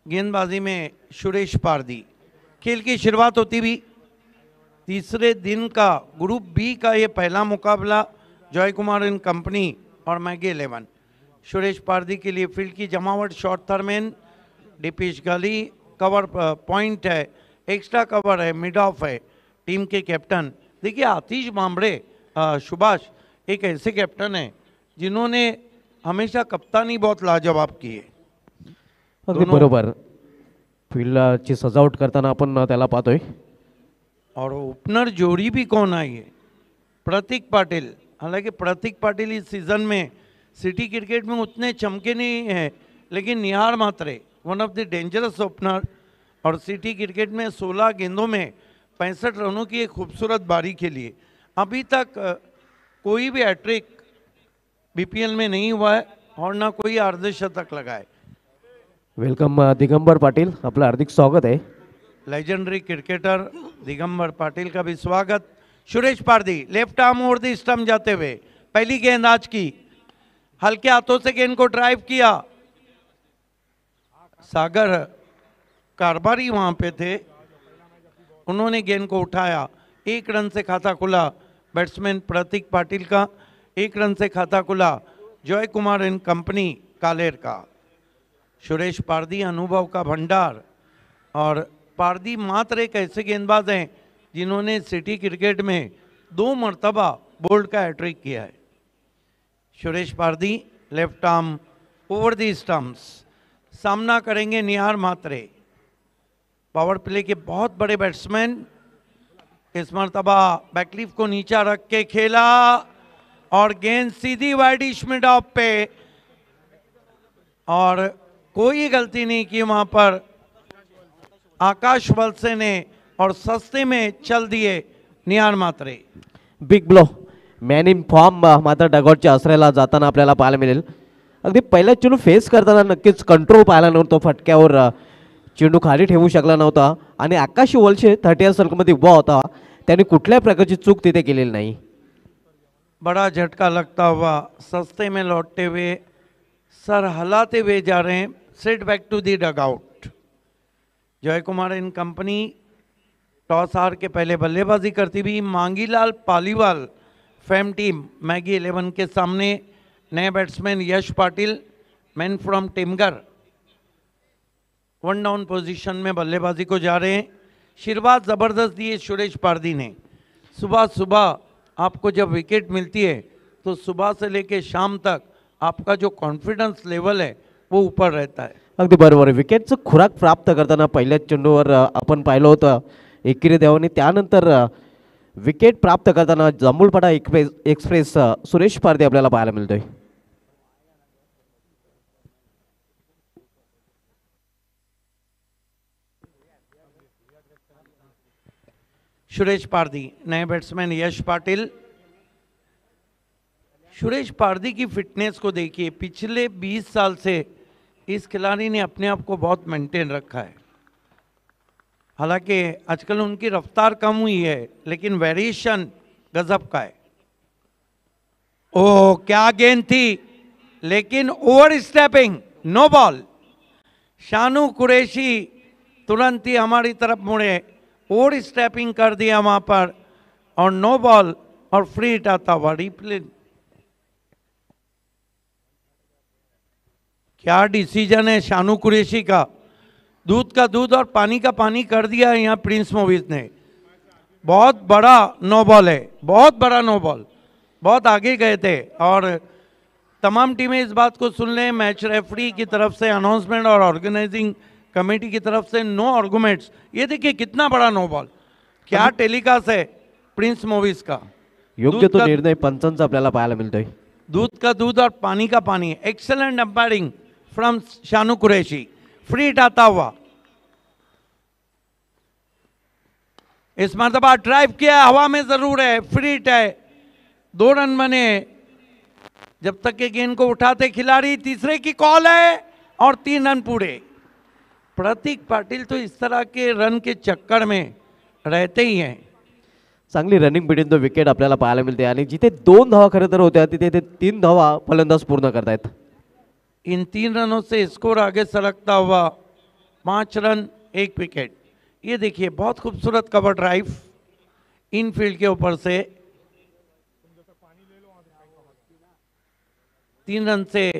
गेंदबाजी में सुरेश पारदी। खेल की शुरुआत होती भी तीसरे दिन का ग्रुप बी का ये पहला मुकाबला जॉय कुमार एंड कंपनी और मैगी 11। सुरेश पारदी के लिए फील्ड की जमावट शॉर्ट थर्मेन, दीपेश गाली कवर पॉइंट है, एक्स्ट्रा कवर है, मिड ऑफ है। टीम के कैप्टन देखिए आतिश बांबड़े सुभाष एक ऐसे कैप्टन हैं जिन्होंने हमेशा कप्तानी बहुत लाजवाब की है। अगदी बरोबर, फील्डची सजावट करताना आपण त्याला पाहतोय। और ओपनर जोड़ी भी कौन आई है? प्रतीक पाटिल। हालांकि प्रतीक पाटिल इस सीजन में सिटी क्रिकेट में उतने चमके नहीं है, लेकिन Nihar Mhatre one of the dangerous opener और सिटी क्रिकेट में 16 गेंदों में 65 रनों की एक खूबसूरत बारी के लिए अभी तक कोई भी हैट्रिक बीपीएल में नहीं हुआ है और ना कोई अर्धशतक लगाए। वेलकम दिगंबर पाटिल, आपलं हार्दिक स्वागत है। लेजेंडरी क्रिकेटर दिगंबर पाटिल का भी स्वागत। Suresh Pardi left arm over the stump जाते हुए पहली गेंद आज की, हल्के हाथों से गेंद को ड्राइव किया। सागर कारबारी वहां पे थे, उन्होंने गेंद को उठाया। 1 रन से खाता खुला बैट्समैन प्रतीक पाटिल का, 1 रन से खाता खुला जॉय कुमार एंड कंपनी कालेर का। सुरेश पारदी अनुभव का भंडार, और पारदी मात्र एक ऐसे गेंदबाज हैं जिन्होंने सिटी क्रिकेट में 2 मरतबा बोल्ड का हैट्रिक किया है। Suresh Pardi left arm over the stumps, सामना करेंगे निहार मात्रे। पावर प्ले के बहुत बड़े बैट्समैन। इस मरतबा बैकलीफ को नीचा रख के खेला और गेंद सीधी वाइडिश मिड ऑफ पे, और कोई गलती नहीं की वहां पर आकाश वलसे ने, और सस्ते में चल दिए Nihar Mhatre. Big blow man in form मात्र डगआउटच्या आसऱ्याला जाताना आपल्याला पाहायला मिळेल। अगदी पहिला चेंडू फेस करताना नक्कीच कंट्रोल पाहायला नव्हतो, फटक्यावर चेंडू खाली ठेवू शकला नव्हता आणि आकाश वलसे 30 सर्कलमध्ये उभा होता, त्याने कुठल्या प्रकारची चूक तिथे केलेली नाही। बड़ा झटका लगता हुआ सस्ते में लौटते हुए सर हलाते हुए जा रहे हैं, set back to the dugout. Joy Kumar and company toss हार के पहले बल्लेबाजी करती हुई Mangilal Paliwal fame team Maggi 11 के सामने। नए batsman Yash Patil man from Timgar 1 down position में बल्लेबाजी को जा रहे हैं। शुरुआत ज़बरदस्त दी है सुरेश पारदी ने। सुबह सुबह आपको जब विकेट मिलती है तो सुबह से लेकर शाम तक आपका जो कॉन्फिडेंस लेवल है वो ऊपर रहता है। अगदी बरोबर, विकेटचं खुराक प्राप्त करताना पहिल्याच चेंडूवर आपण पाहिलं होतं एकेरी देवानी, त्यानंतर विकेट प्राप्त करताना जांभूळपाडा एक्सप्रेस सुरेश पारदी आपल्याला पाहायला मिळतोय। सुरेश पारदी, नए बैट्समैन यश पाटिल। सुरेश पारदी की फिटनेस को देखिए, पिछले 20 साल से इस खिलाड़ी ने अपने आप को बहुत मेंटेन रखा है। हालांकि आजकल उनकी रफ्तार कम हुई है, लेकिन वेरिएशन गजब का है। ओह क्या गेंद थी, लेकिन over stepping, no ball. Shanu Qureshi तुरंत ही हमारी तरफ मुड़े, ओवर स्टेपिंग कर दिया वहां पर, और नो बॉल और फ्री हिट आता हुआ रिप्ले। क्या डिसीजन है शानू कुरैशी का, दूध का दूध और पानी का पानी कर दिया है यहाँ प्रिंस मूवीज ने। बहुत बड़ा नो बॉल है, बहुत बड़ा नो बॉल, बहुत आगे गए थे। और तमाम टीमें इस बात को सुन लें, मैच रेफरी की तरफ से अनाउंसमेंट और ऑर्गेनाइजिंग कमेटी की तरफ से नो आर्गुमेंट्स। ये देखिए कितना बड़ा नो बॉल, क्या टेलीकास्ट है प्रिंस मूवीज का। योग्य दूध तो का- निर्णय पंचांचा आपल्याला पाहायला मिळतोय. दूध का दूध और पानी का पानी. Excellent umpiring from Shanu Qureshi. Free hit आता हुआ. इस मरतबा ड्राइव किया, हवा में जरूर है, फ्री हिट है. 2 रन बने. जब तक के गेंद को उठाते खिलाड़ी, तीसरे की कॉल है और 3 रन पूरे. प्रतीक पाटिल तो इस तरह के रन के चक्कर में रहते ही हैं. चांगली रनिंग बिटवीन द विकेट आपल्याला पाहायला मिळते आणि जिथे 2 धावा खरं तर होत्या तिथे ते 3 धावा फलंदाज पूर्ण करतायत. इन 3 रनों से स्कोर आगे सरकता हुआ 5 रन 1 विकेट. ये देखिए बहुत खूबसूरत कवर ड्राइव इनफील्ड के ऊपर से. 3 रन से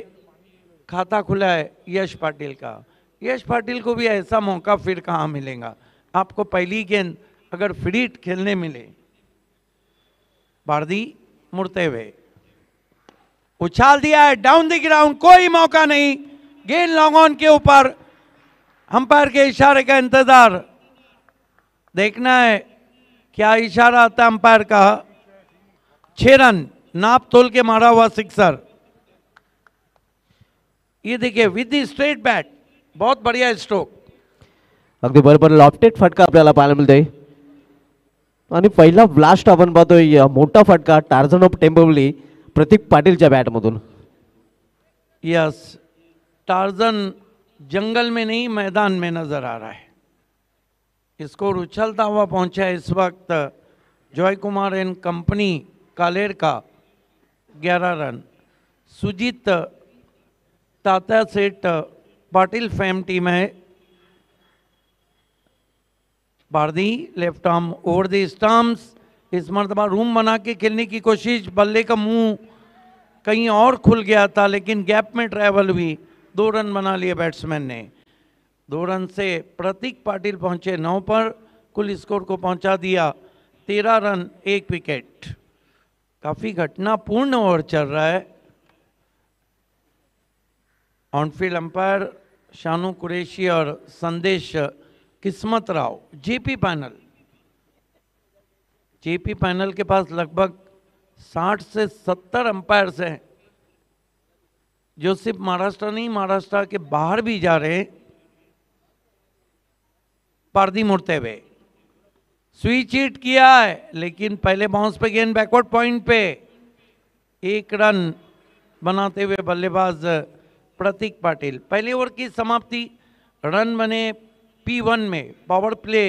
खाता खुला है यश पाटिल का. यश पाटिल को भी ऐसा मौका फिर कहाँ मिलेगा. आपको पहली गेंद अगर फ्री हिट खेलने मिले. बार्दी मुड़ते हुए उछाल दिया है डाउन द ग्राउंड, कोई मौका नहीं. गेंद लॉन्ग ऑन के ऊपर. अंपायर के इशारे का इंतजार. देखना है क्या इशारा आता है अंपायर का. 6 रन नाप तोल के मारा हुआ सिक्सर. ये देखिए विद द स्ट्रेट बैट, बहुत बढ़िया स्ट्रोक. अगदी बरोबर लॉफ्टेड फटका आपल्याला पाहायला मिळतोय आणि पहिला ब्लास्ट आपण पाहतोय मोठा फटका टार्झन ऑफ टेम्पोवली प्रतीक पाटीलच्या बॅटमधून. यस, टार्जन जंगल में नहीं मैदान में नजर आ रहा है. स्कोर उछलता हुआ पहुंचा है इस वक्त जॉय कुमार एंड कंपनी कालेर का 11 रन. सुजीत तात्या सेठ पाटिल फैम टीम है. बार्दी left arm over the stumps. इस मरतबा रूम बना के खेलने की कोशिश. बल्ले का मुंह कहीं और खुल गया था लेकिन गैप में ट्रैवल हुई. 2 रन बना लिए बैट्समैन ने. 2 रन से प्रतीक पाटिल पहुंचे 9 पर. कुल स्कोर को पहुंचा दिया 13 रन 1 विकेट. काफी घटनापूर्ण ओवर चल रहा है. ऑनफील्ड अंपायर शानू कुरैशी और संदेश किस्मत Rao. JP panel. JP panel के पास लगभग 60 से 70 अंपायर्स हैं जो सिर्फ महाराष्ट्र नहीं महाराष्ट्र के बाहर भी जा रहे हैं. पारदी मुड़ते हुए स्विच हिट किया है लेकिन पहले बाउंस पे गेंद बैकवर्ड पॉइंट पे. 1 रन बनाते हुए बल्लेबाज प्रतीक पाटिल. पहले ओवर की समाप्ति. रन बने P1 में पावर प्ले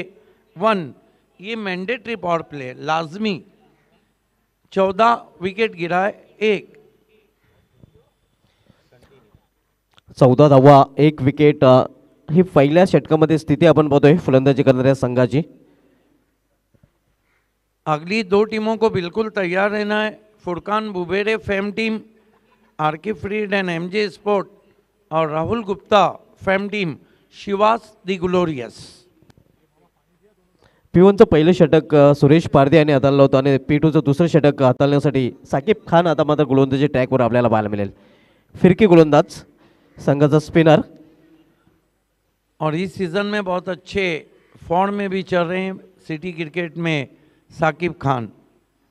1. ये मैंडेटरी पावर प्ले लाजमी. 14 विकेट गिरा है 1. 14 धावा 1 विकेट ही पहिल्या षटकामध्ये स्थिती आपण पाहतोय फलंदाजी करणाऱ्या संघाची. अगली 2 टीमों को बिल्कुल तैयार रहना है. Furqan Bubere fame team, R K freed and M J sport और Rahul Gupta fame team Shivas the glorious. P1चं पहिलं षटक सुरेश पारदे यांनी हाताळलं होतं आणि P2चं दुसरं षटक हाताळण्यासाठी साकिब खान आता मात्र गोलंदाजी ट्रॅकवर आपल्याला पाहायला मिळेल. फिरकी गोलंदाज संघाचा स्पिनर. और इस सीज़न में बहुत अच्छे फॉर्म में भी चल रहे हैं सिटी क्रिकेट में साकिब खान.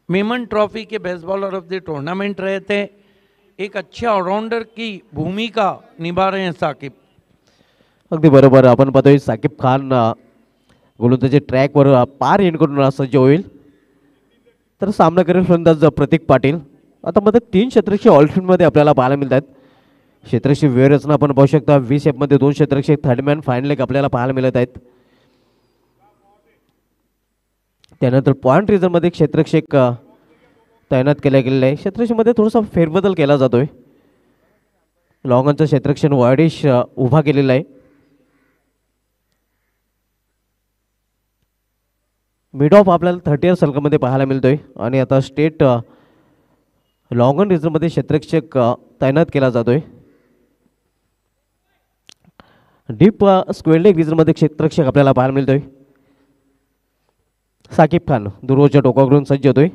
मेमन ट्रॉफी के best bowler of the tournament रहे थे. एक अच्छे ऑलराउंडर की भूमिका निभा रहे हैं साकिब. अगदी बरोबर आपण पाहतोय साकिब खान गोलंदाजी ट्रॅकवर पार हिंड करून सज्ज होईल. तर सामना करेल फलंदाज प्रतीक पाटील. आता मध्ये 3 क्षेत्ररक्षक ऑलराऊंडमध्ये आपल्याला पाहायला मिळतात. क्षेत्ररक्षक व्यूहरचना आपण पाहू शकता. 20 एफमध्ये 2 क्षेत्ररक्षक थर्ड मॅन फायनल एक आपल्याला पाहायला मिळत आहेत. त्यानंतर पॉइंट रिझर्वमध्ये क्षेत्ररक्षक तैनात केले गेलेले आहे. क्षेत्ररक्षकमध्ये थोडासा फेरबदल केला जातोय. लॉंगनचं क्षेत्ररक्षण वायडिश उभा केलेला आहे. मिड ऑफ आपल्याला 30 सर्कलमध्ये पाहायला मिळतोय आणि आता स्टेट लॉंगन रिझर्वमध्ये क्षेत्ररक्षक तैनात केला जातोय. डीप स्क्वेअर लेग रिझर्वमध्ये क्षेत्ररक्षक आपल्याला पाहायला मिळतोय. साकिब खान दुरोच्या टोकावरून सज्ज होतोय.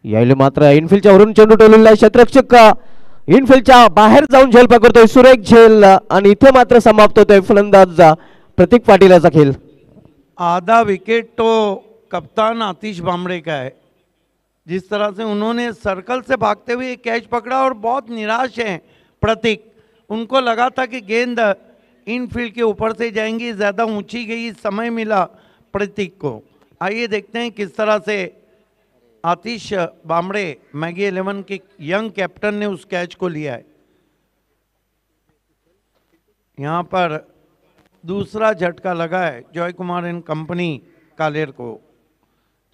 यावेळी मात्र इनफिल्डच्या वरून चेंडू टोललेला आहे. क्षेत्ररक्षक इनफिल्डच्या बाहेर जाऊन झेल पकडतोय सुरेख झेल आणि इथे मात्र समाप्त होतोय फलंदाज प्रतीक पाटील याचा खेळ. आधा विकेट तो कप्तान आतिश बामड़े का है. जिस तरह से उन्होंने सर्कल से भागते हुए कैच पकड़ा और बहुत निराश हैं प्रतीक. उनको लगा था कि गेंद इनफील्ड के ऊपर से जाएंगी, ज़्यादा ऊंची गई, समय मिला प्रतीक को. आइए देखते हैं किस तरह से आतिश बामड़े मैगी 11 के यंग कैप्टन ने उस कैच को लिया है. यहाँ पर दूसरा झटका लगा है जॉय कुमार एंड कंपनी कालेर को.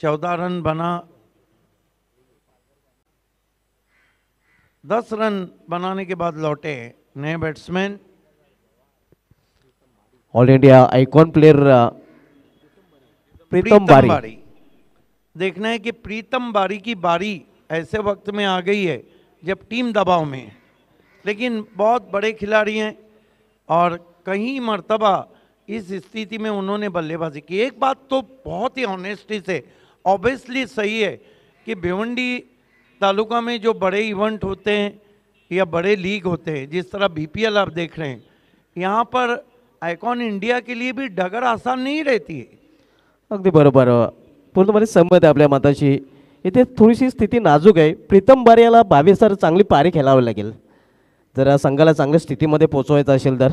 14 रन बना, 10 रन बनाने के बाद लौटे नए batsman. All India icon player Pritam Bari. देखना है कि प्रीतम बारी की बारी ऐसे वक्त में आ गई है जब टीम दबाव में है, लेकिन बहुत बड़े खिलाड़ी हैं और कहीं मर्तबा इस स्थिति में उन्होंने बल्लेबाजी की. एक बात तो बहुत ही ऑनेस्टी से ऑब्वियसली सही है कि भिवंडी तालुका में जो बड़े इवेंट होते हैं या बड़े लीग होते हैं, जिस तरह बीपीएल आप देख रहे हैं, यहाँ पर आयकॉन इंडिया के लिए भी डगर आसान नहीं रहती है. अगदी बरोबर, पूर्णपणे सहमत आहे आपल्या मताशी. इथे थोडीशी स्थिती नाजूक आहे. प्रीतम बारी याला 22 चांगली पारी खेळावी लागेल जर संघाला चांगल्या स्थितीमध्ये पोहोचवायचं असेल तर.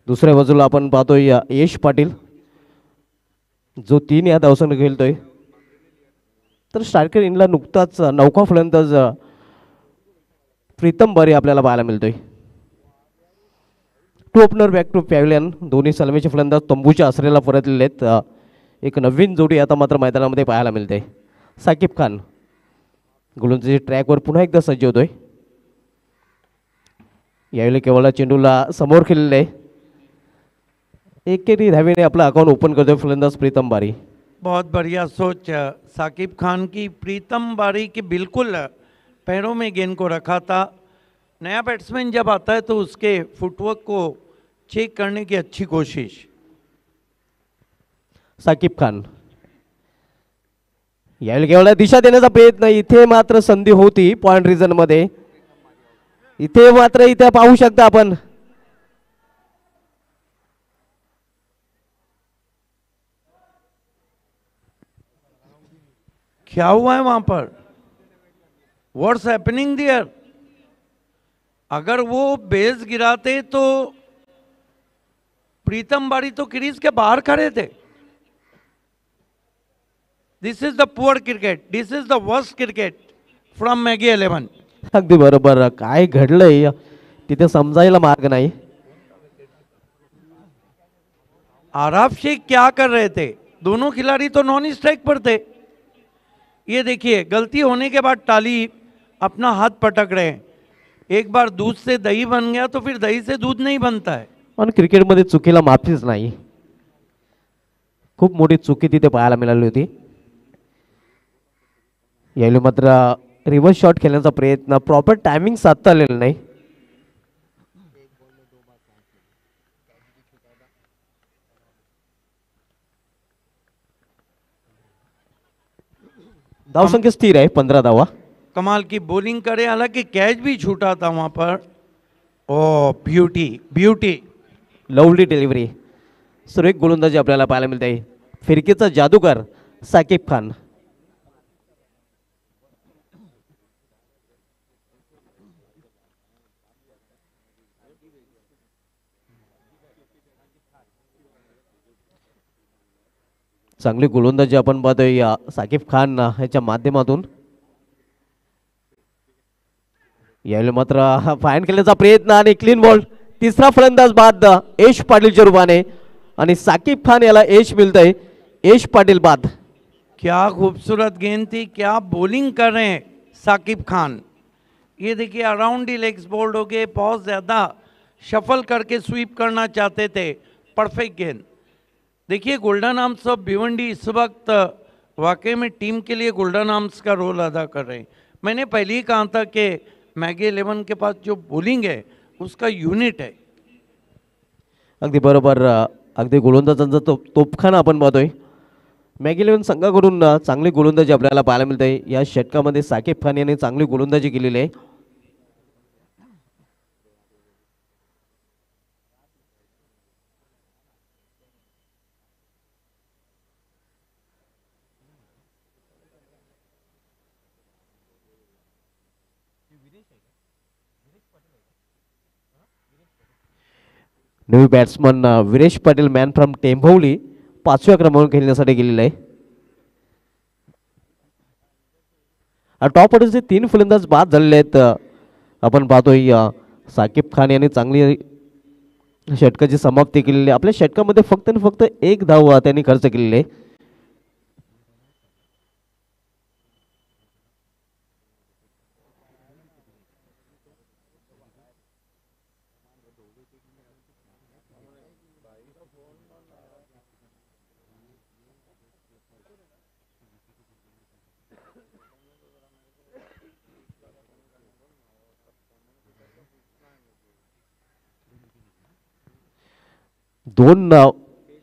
दुसऱ्या बाजूला आपण पाहतोय यश पाटील जो 3 या धावसंख्या खेळतोय. तर स्ट्रायकर इनला नुकताच नौका फलंदाज प्रीतम बारी आपल्याला पाहायला मिळतोय. Two opener back to pavilion. दोन्ही सलामीचे फलंदाज तंबूच्या आसरेला परतलेले आहेत. एक नवीन जोडी आता मात्र मैदानामध्ये पाहायला मिळते. साकिब खान गोलंदाजी ट्रॅकवर पुन्हा एकदा सज्ज होतोय. यावेळी केवळ चेंडूला समोर खेळलेले आहे. एकेरी धावेने आपला अकाउंट ओपन करतोय फलंदाज प्रीतम बारी. बहुत बढ़िया सोच साकिब खान की. प्रीतम बारी के बिल्कुल पैरों में गेंद को रखा था. नया बैट्समैन जब आता है तो उसके फुटवर्क को चेक करने की अच्छी कोशिश. साकिब खान यावेळी केवळ दिशा देण्याचा प्रयत्न. इथे मात्र संधी होती पॉइंट रिजन मध्ये. इथे मात्र इथे पाहू शकता आपण क्या हुआ है वहां पर, व्हाट्स हैपनिंग देयर. अगर वो बेस गिराते तो प्रीतम बारी तो क्रीज के बाहर खड़े थे. This is the poor cricket, this is the worst cricket from Maggi 11. अगदी बरोबर. काय घडलंय तिथे समजायला मार्ग नाही. आराफ शेख क्या कर रहे थे, दोनों खिलाड़ी तो नॉन स्ट्राइक पर थे. ये देखिए गलती होने के बाद टाली अपना हाथ पटक रहे हैं. एक बार दूध से दही बन गया तो फिर दही से दूध नहीं बनता है. पण क्रिकेटमध्ये चुकीला माफीच नाही. खूप मोठी चुकी तिथे पाहायला मिळाली होती. यावेळी मात्र रिव्हर्स शॉट खेळण्याचा प्रयत्न, प्रॉपर टायमिंग साधता आलेलं नाही. धावसंख्या स्थिर आहे 15 धावा. कमाल की बॉलिंग करे, हालांकि कैच भी छूटा था वहां पर. ओ ब्यूटी ब्यूटी. Lovely delivery. सुरेख गोलंदाजी आपल्याला पाहायला मिळते. फिरकीचा जादूगर साकिब खान. चांगली गोलंदाजी आपण पाहतोय साकिब खान ह्याच्या माध्यमातून. यावेळी मात्र फाईन केल्याचा प्रयत्न आणि क्लीन बॉल. तिसरा फलंदाज बाद यश पाटीलच्या रूपाने आणि साकिब खान याला यश मिळतंय. यश पाटील बाद. क्या खूबसूरत गेंद थी, क्या बॉलिंग कर रहे हैं साकिब खान. ये देखिए अराउंड दी लेग्स बोल्ड हो गए, बहुत ज़्यादा शफल करके स्वीप करना चाहते थे. परफेक्ट गेंद. देखिए गोल्डन आर्म्स ऑफ भिवंडी इस वक्त वाकई में टीम के लिए गोल्डन आर्म्स का रोल अदा कर रहे हैं. मैंने पहले ही कहा था कि मैगी 11 के पास जो बॉलिंग है उसका यूनिट है. अगदी बरोबर. अगदी गोलंदाजांचा तोफखाना आपण पाहतोय. मॅगी 11 संघाकडून चांगली गोलंदाजी आपल्याला पाहायला मिळते. या षटकामध्ये साकिब खान यांनी चांगली गोलंदाजी केलेली आहे. नवी batsman Viresh Patil man from Tembhovali 5व्या क्रमांकावर खेळण्यासाठी गेलेला आहे. टॉप ऑर्डरचे 3 फलंदाज बाद झालेले आहेत. आपण पाहतोय साकिब खान यांनी चांगली षटकाची समाप्ती केलेली आहे. आपल्या षटकामध्ये फक्त आणि फक्त 1 धाव त्यांनी खर्च केलेली आहे. दोन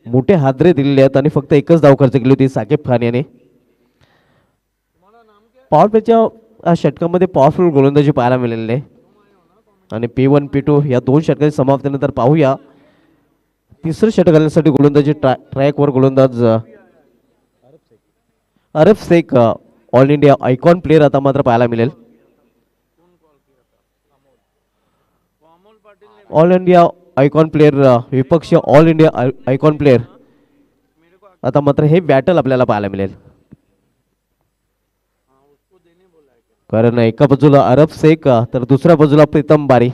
मोठे हादरे दिलेले आहेत आणि फक्त 1च धाव खर्च केली होती साकिब खान याने. पॉवर प्लेच्या षटकामध्ये पॉवरफुल गोलंदाजी पाहायला मिळालेली आहे आणि P1 P2 या 2 षटकाची समाप्तीनंतर पाहूया तिसरं षटक घालण्यासाठी गोलंदाजी ट्रॅकवर गोलंदाज Arab Shaikh all India icon player आता मात्र पाहायला मिळेल. ऑल इंडिया आयकॉन प्लेअर विपक्ष ऑल इंडिया आयकॉन प्लेअर आता मात्र हे बॅटल आपल्याला पाहायला मिळेल. कारण एका बाजूला अरब शेख तर दुसऱ्या बाजूला प्रीतम बारी.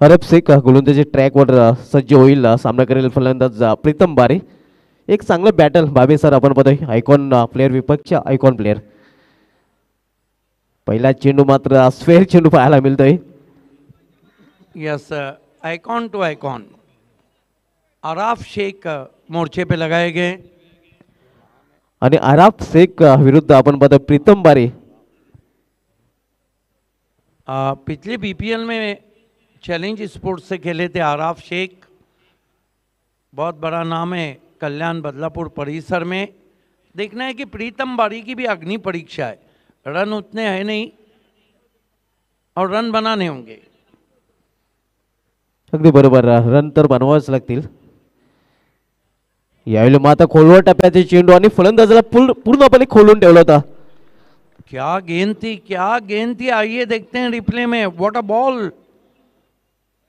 अरब शेख गोलंदाजी ट्रॅकवर सज्ज होईल. सामना करेल फलंदाज प्रीतम बारी. एक चांगलं बॅटल बाबे सर आपण बघतोय. आयकॉन प्लेअर विपक्ष आयकॉन प्लेअर. पहिला चेंडू मात्र स्क्वेअर चेंडू पाहायला मिळतोय. Yes, icon to icon. Araf Shaikh मोर्चे पे लगाए गए आणि आराफ शेख विरुद्ध आपण बघतोय प्रीतम बारी. पिछले बीपीएल में चैलेंज स्पोर्ट्स से खेले थे आराफ शेख. बहुत बड़ा नाम है कल्याण बदलापुर परिसर में. देखना है कि प्रीतम बारी की भी अग्नि परीक्षा है. रन उतने है नहीं और रन बनाने होंगे. अगदी बरोबर, रन तर बनवावेच लागतील. यावेळी मात्र खोलवर टप्प्याचे चेंडू आणि फलंदाजाला पूर्णपणे खोलून ठेवला होता. क्या गेंद थी, क्या गेंद थी. आइए देखते हैं रिप्ले में. What a ball.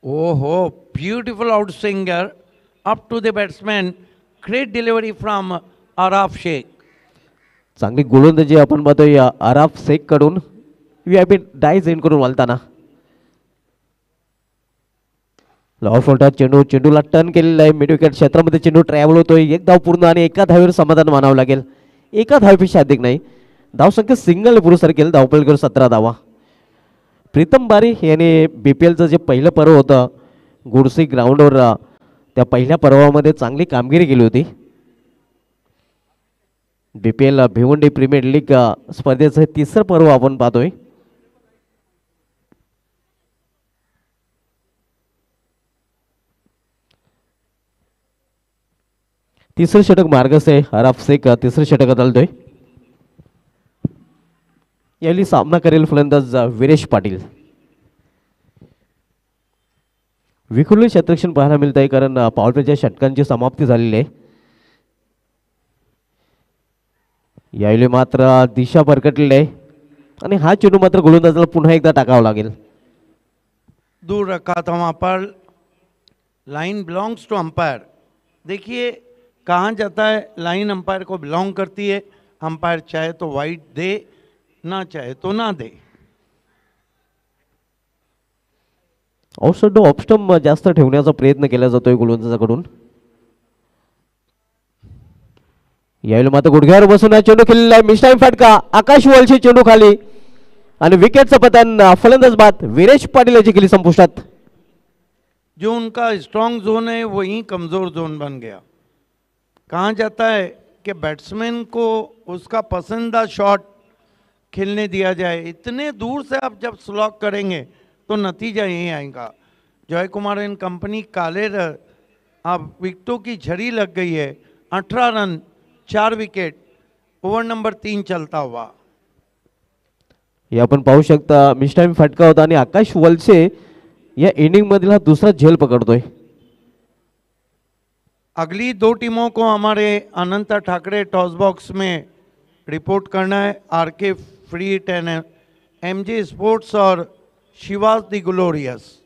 ओहो, beautiful outswinger up to the batsman. Great delivery from Araf Shaikh. चांगली गोलंदाजी आपण बघतोय आराफ शेख कडून. VIP डायस इन करून वालताना लॉफ फोल्टा चेंडूला टर्न केलेला आहे. मिड विकेट क्षेत्रामध्ये चेंडू ट्रॅव्हल होतोय. 1 धाव पूर्ण आणि एका धावेवर समाधान मानावं लागेल. एका धावेपेक्षा अधिक नाही. धावसंख्या सिंगल पुरुषार केलं. धावपळ करून 17 धावा. प्रीतम बारी याने BPLचं जे पहिलं पर्व होतं गुडसी ग्राउंडवर त्या पहिल्या पर्वामध्ये चांगली कामगिरी केली होती. BPL भिवंडी प्रीमियर लीग स्पर्धेचं 3रं पर्व आपण पाहतोय. तिसरं षटक मार्गस आहे. आराफ शेख तिसरं षटकात आलतोय. यावेळी सामना करेल फलंदाज विरेश पाटील. विखुरलेले क्षेत्ररक्षण पाहायला मिळत आहे कारण पॉवर प्लेच्या षटकांची समाप्ती झालेली आहे. यावेळी मात्र दिशा भरकटलेली आहे आणि हा चेंडू मात्र गोलंदाजाला पुन्हा एकदा टाकावा लागेल. दूर रखा था वहाँ पर. Line belongs to umpire. देखिए कहाँ जाता है. लाइन अंपायर को बिलोंग करती है. अंपायर चाहे तो वाइड दे, ना चाहे तो ना दे. आउटसाइड ऑफ स्टंप जास्त ठेवण्याचा प्रयत्न केला जातोय गोलंदाजाकडून. यावेळी मात्र गुडघ्यावर बसून हा चेंडू खेळलेला आहे. मिस टाइम फटका. आकाश वलशी चेंडू खाली आणि विकेटचं पतन. फलंदाज बाद विरेश पाटील याची केली संपुष्टात. जो उनका स्ट्रॉन्ग जोन है वही कमज़ोर जोन बन गया. कहाँ जाता है कि बैट्समैन को उसका पसंदीदा शॉट खेलने दिया जाए. इतने दूर से आप जब स्लॉक करेंगे तो नतीजा यही आएगा. जय कुमार एंड कंपनी काले अब विकेटों की झड़ी लग गई है. 18 रन 4 विकेट. ओवर नंबर 3 चलता हुआ. हे आपण पाहू शकता मिस टाइम फटका होता आणि आकाश वलसे या इनिंग मधील हा दुसरा झेल पकडतोय. अगली दो टीमों को हमारे अनंता ठाकरे टॉस बॉक्स में रिपोर्ट करना है। आरके फ्रीट एंड एमजे स्पोर्ट्स और Shivas the glorious.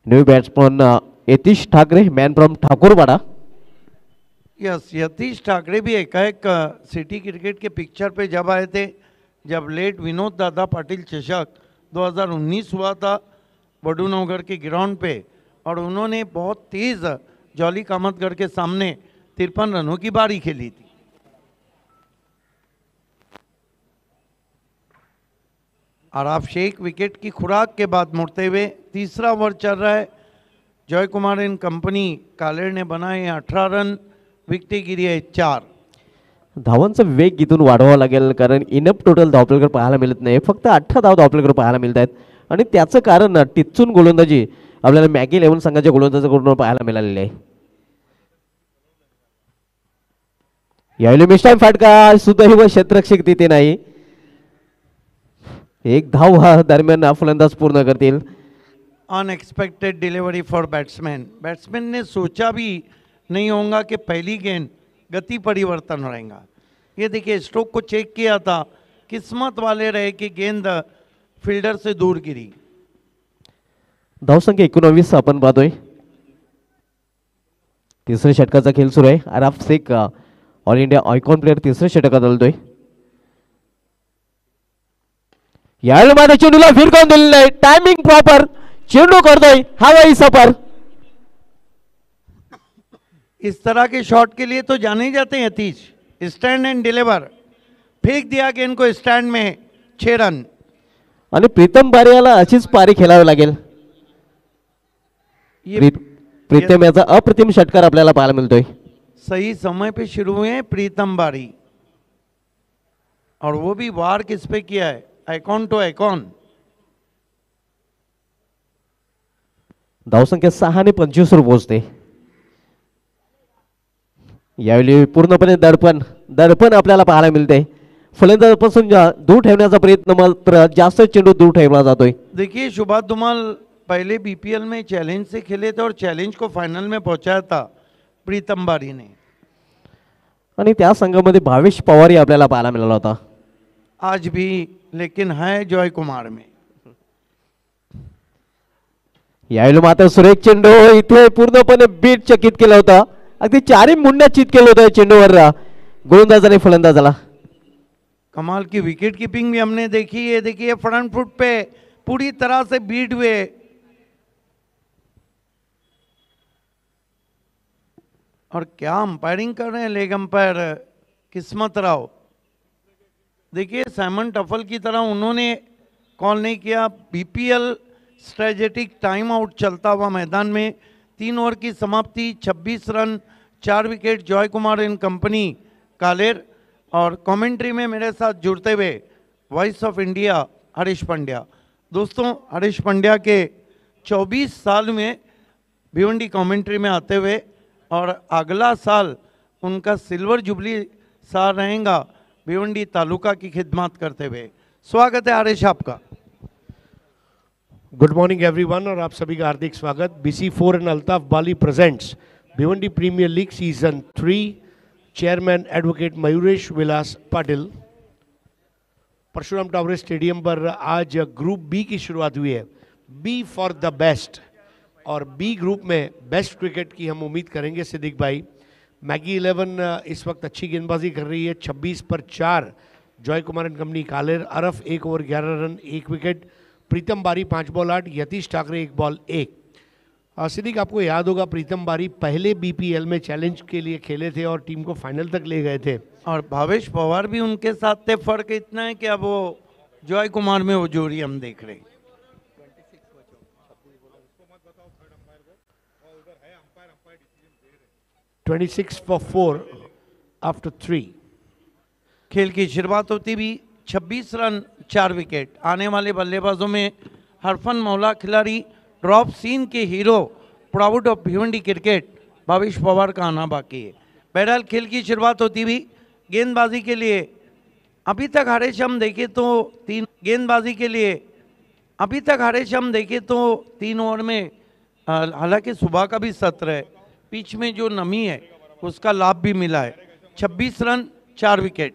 New batsman Yatish Thackeray, man from Thakurwada. Yes, Yatish Thackeray भी एकाएक सिटी क्रिकेट के पिक्चर पे जब आए थे, जब लेट विनोद दादा पाटिल चषक 2019 हुआ था बडूनगर के ग्राउंड पे, और उन्होंने बहुत तेज जॉली कामतगढ़ के सामने 53 रनों की बारी खेली थी। आराफ शेख विकेट की खुराक के बाद मुड़ते हुए, तीसरा ओवर चल रहा है। जॉय कुमार एंड कंपनी कालेर ने बनाए 18 रन, विकेटी गिरी आहे 4। धावांचा वेग इथून वाढवावा लागेल, कारण इनफ टोटल धावपलकर पाहायला मिळत नाही, फक्त 18 धाव धावपलकर पाहायला मिळत आहेत, आणि त्याचं कारण टिच्चून गोलंदाजी आपल्याला मॅगी 11 संघाच्या गोलंदाजाकडून पाहायला मिळालेली आहे। यावेळी मिस्टाईम फटका, सुदैव क्षेत्ररक्षक तिथे नाही, एक धाव दरम्यान फलंदाज पूर्ण करतील। Unexpected delivery for batsman. Batsman ने सोचा भी नहीं होगा कि पहली गेंद गति परिवर्तन रहेगा। ये देखिए, स्ट्रोक को चेक किया था, किस्मत वाले रहे कि गेंद फील्डर से दूर गिरी। धावसंख्या 19 आपण पाहतोय। तिसऱ्या षटकाचा खेळ सुरू आहे। Araf Shaikh all India icon player तिसऱ्या षटकात आलतोय। यावेळी मात्र चेंडूला फिरकावून दिलेलं आहे, टायमिंग प्रॉपर, चेंडू करतोय हवाई सफर। इस तरह के शॉट के लिए तो जाने ही जाते हैं यतीश, स्टैंड एंड डिलीवर। फेंक दिया गेंद को स्टैंड में, 6 रन। आणि प्रीतम बारियाला अशीच पारी खेळावी लागेल। प्रीतम याचा अप्रतिम षटकार आपल्याला पाहायला मिळतोय। सही समय पे शुरू हुए हैं प्रीतम बारी, और वो भी वार किस पे किया है, आइकॉन टू आइकॉन। धावसंख्या 6 ने 25 वर पोहोचते। यावेळी पूर्णपणे दडपण आपल्याला पाहायला मिळते। फलंदाजापासून दूर ठेवण्याचा प्रयत्न मात्र जास्त चेंडू दूर ठेवला जातोय। देखिए, सुभाष धुमाल पहले बीपीएल में चैलेंज से खेले थे और चैलेंज को फाइनल में पहुंचाया था प्रीतम बारी ने, आणि त्या संघामध्ये भावेश पवार आपल्याला पाहायला मिळाला होता। आज भी लेकिन है जॉय कुमार में। यावेळी मात्र सुरेख चेंडू इथे पूर्णपणे बीट चकित केला होता, अगदी चारही मुंड्या चित केलं होतं चेंडूवर गोलंदाजाने फलंदाजाला। कमाल की विकेट कीपिंग भी हमने देखी है। देखिए, फ्रंट फुट पे पूरी तरह से बीट हुए, और क्या अंपायरिंग कर रहे हैं लेग अंपायर किस्मत राव। देखिए, साइमन टफल की तरह उन्होंने कॉल नहीं किया। बीपीएल स्ट्रेटेजिक टाइम आउट चलता हुआ मैदान में 3 ओवर की समाप्ति, 26 run, 4 wicket, Joy Kumar and company Kalher. और कमेंट्री में मेरे साथ जुड़ते हुए voice of India Harish Pandya. दोस्तों, हरीश पंड्या के 24 साल में भिवंडी कमेंट्री में आते हुए, और अगला साल उनका सिल्वर जुबली साल रहेगा भिवंडी तालुका की खिदमत करते हुए। स्वागत है हरीश आपका। गुड मॉर्निंग एवरीवन, और आप सभी का हार्दिक स्वागत। BC4 and Altaf Bali presents Bhiwandi premier league season 3। Chairman advocate Mayuresh Vilas Patil. Parshuram Taware stadium पर आज ग्रुप बी की शुरुआत हुई है। बी फॉर द बेस्ट, और बी ग्रुप में बेस्ट क्रिकेट की हम उम्मीद करेंगे सिद्दीक भाई। मैगी 11 इस वक्त अच्छी गेंदबाजी कर रही है, 26 पर 4। Joy Kumar and company Kalher, Araf 1 over 11 run 1 wicket, Pritam Bari 5 ball 8, Yatish Thackeray 1 ball 1। Siddique, आपको याद होगा प्रीतम बारी पहले बीपीएल में चैलेंज के लिए खेले थे और टीम को फाइनल तक ले गए थे, और भावेश पवार भी उनके साथ थे। फर्क इतना है कि अब वो जॉय कुमार में वो जोड़ी हम देख रहे हैं। 26 for 4 after 3। खेल की शुरुआत होती भी 26 रन 4 विकेट। आने वाले बल्लेबाजों में हरफन मौला खिलाड़ी, ड्रॉप सीन के hero, proud of Bhiwandi cricket Bhavesh Pawar का आना बाकी है। बहरहाल, खेल की शुरुआत होती भी गेंदबाजी के लिए अभी तक हरीश हम देखें तो 3 गेंदबाजी के लिए अभी तक हरीश हम देखें तो 3 ओवर में हालांकि सुबह का भी सत्र है, पिच में जो नमी है उसका लाभ भी मिला है। 26 run 4 wicket.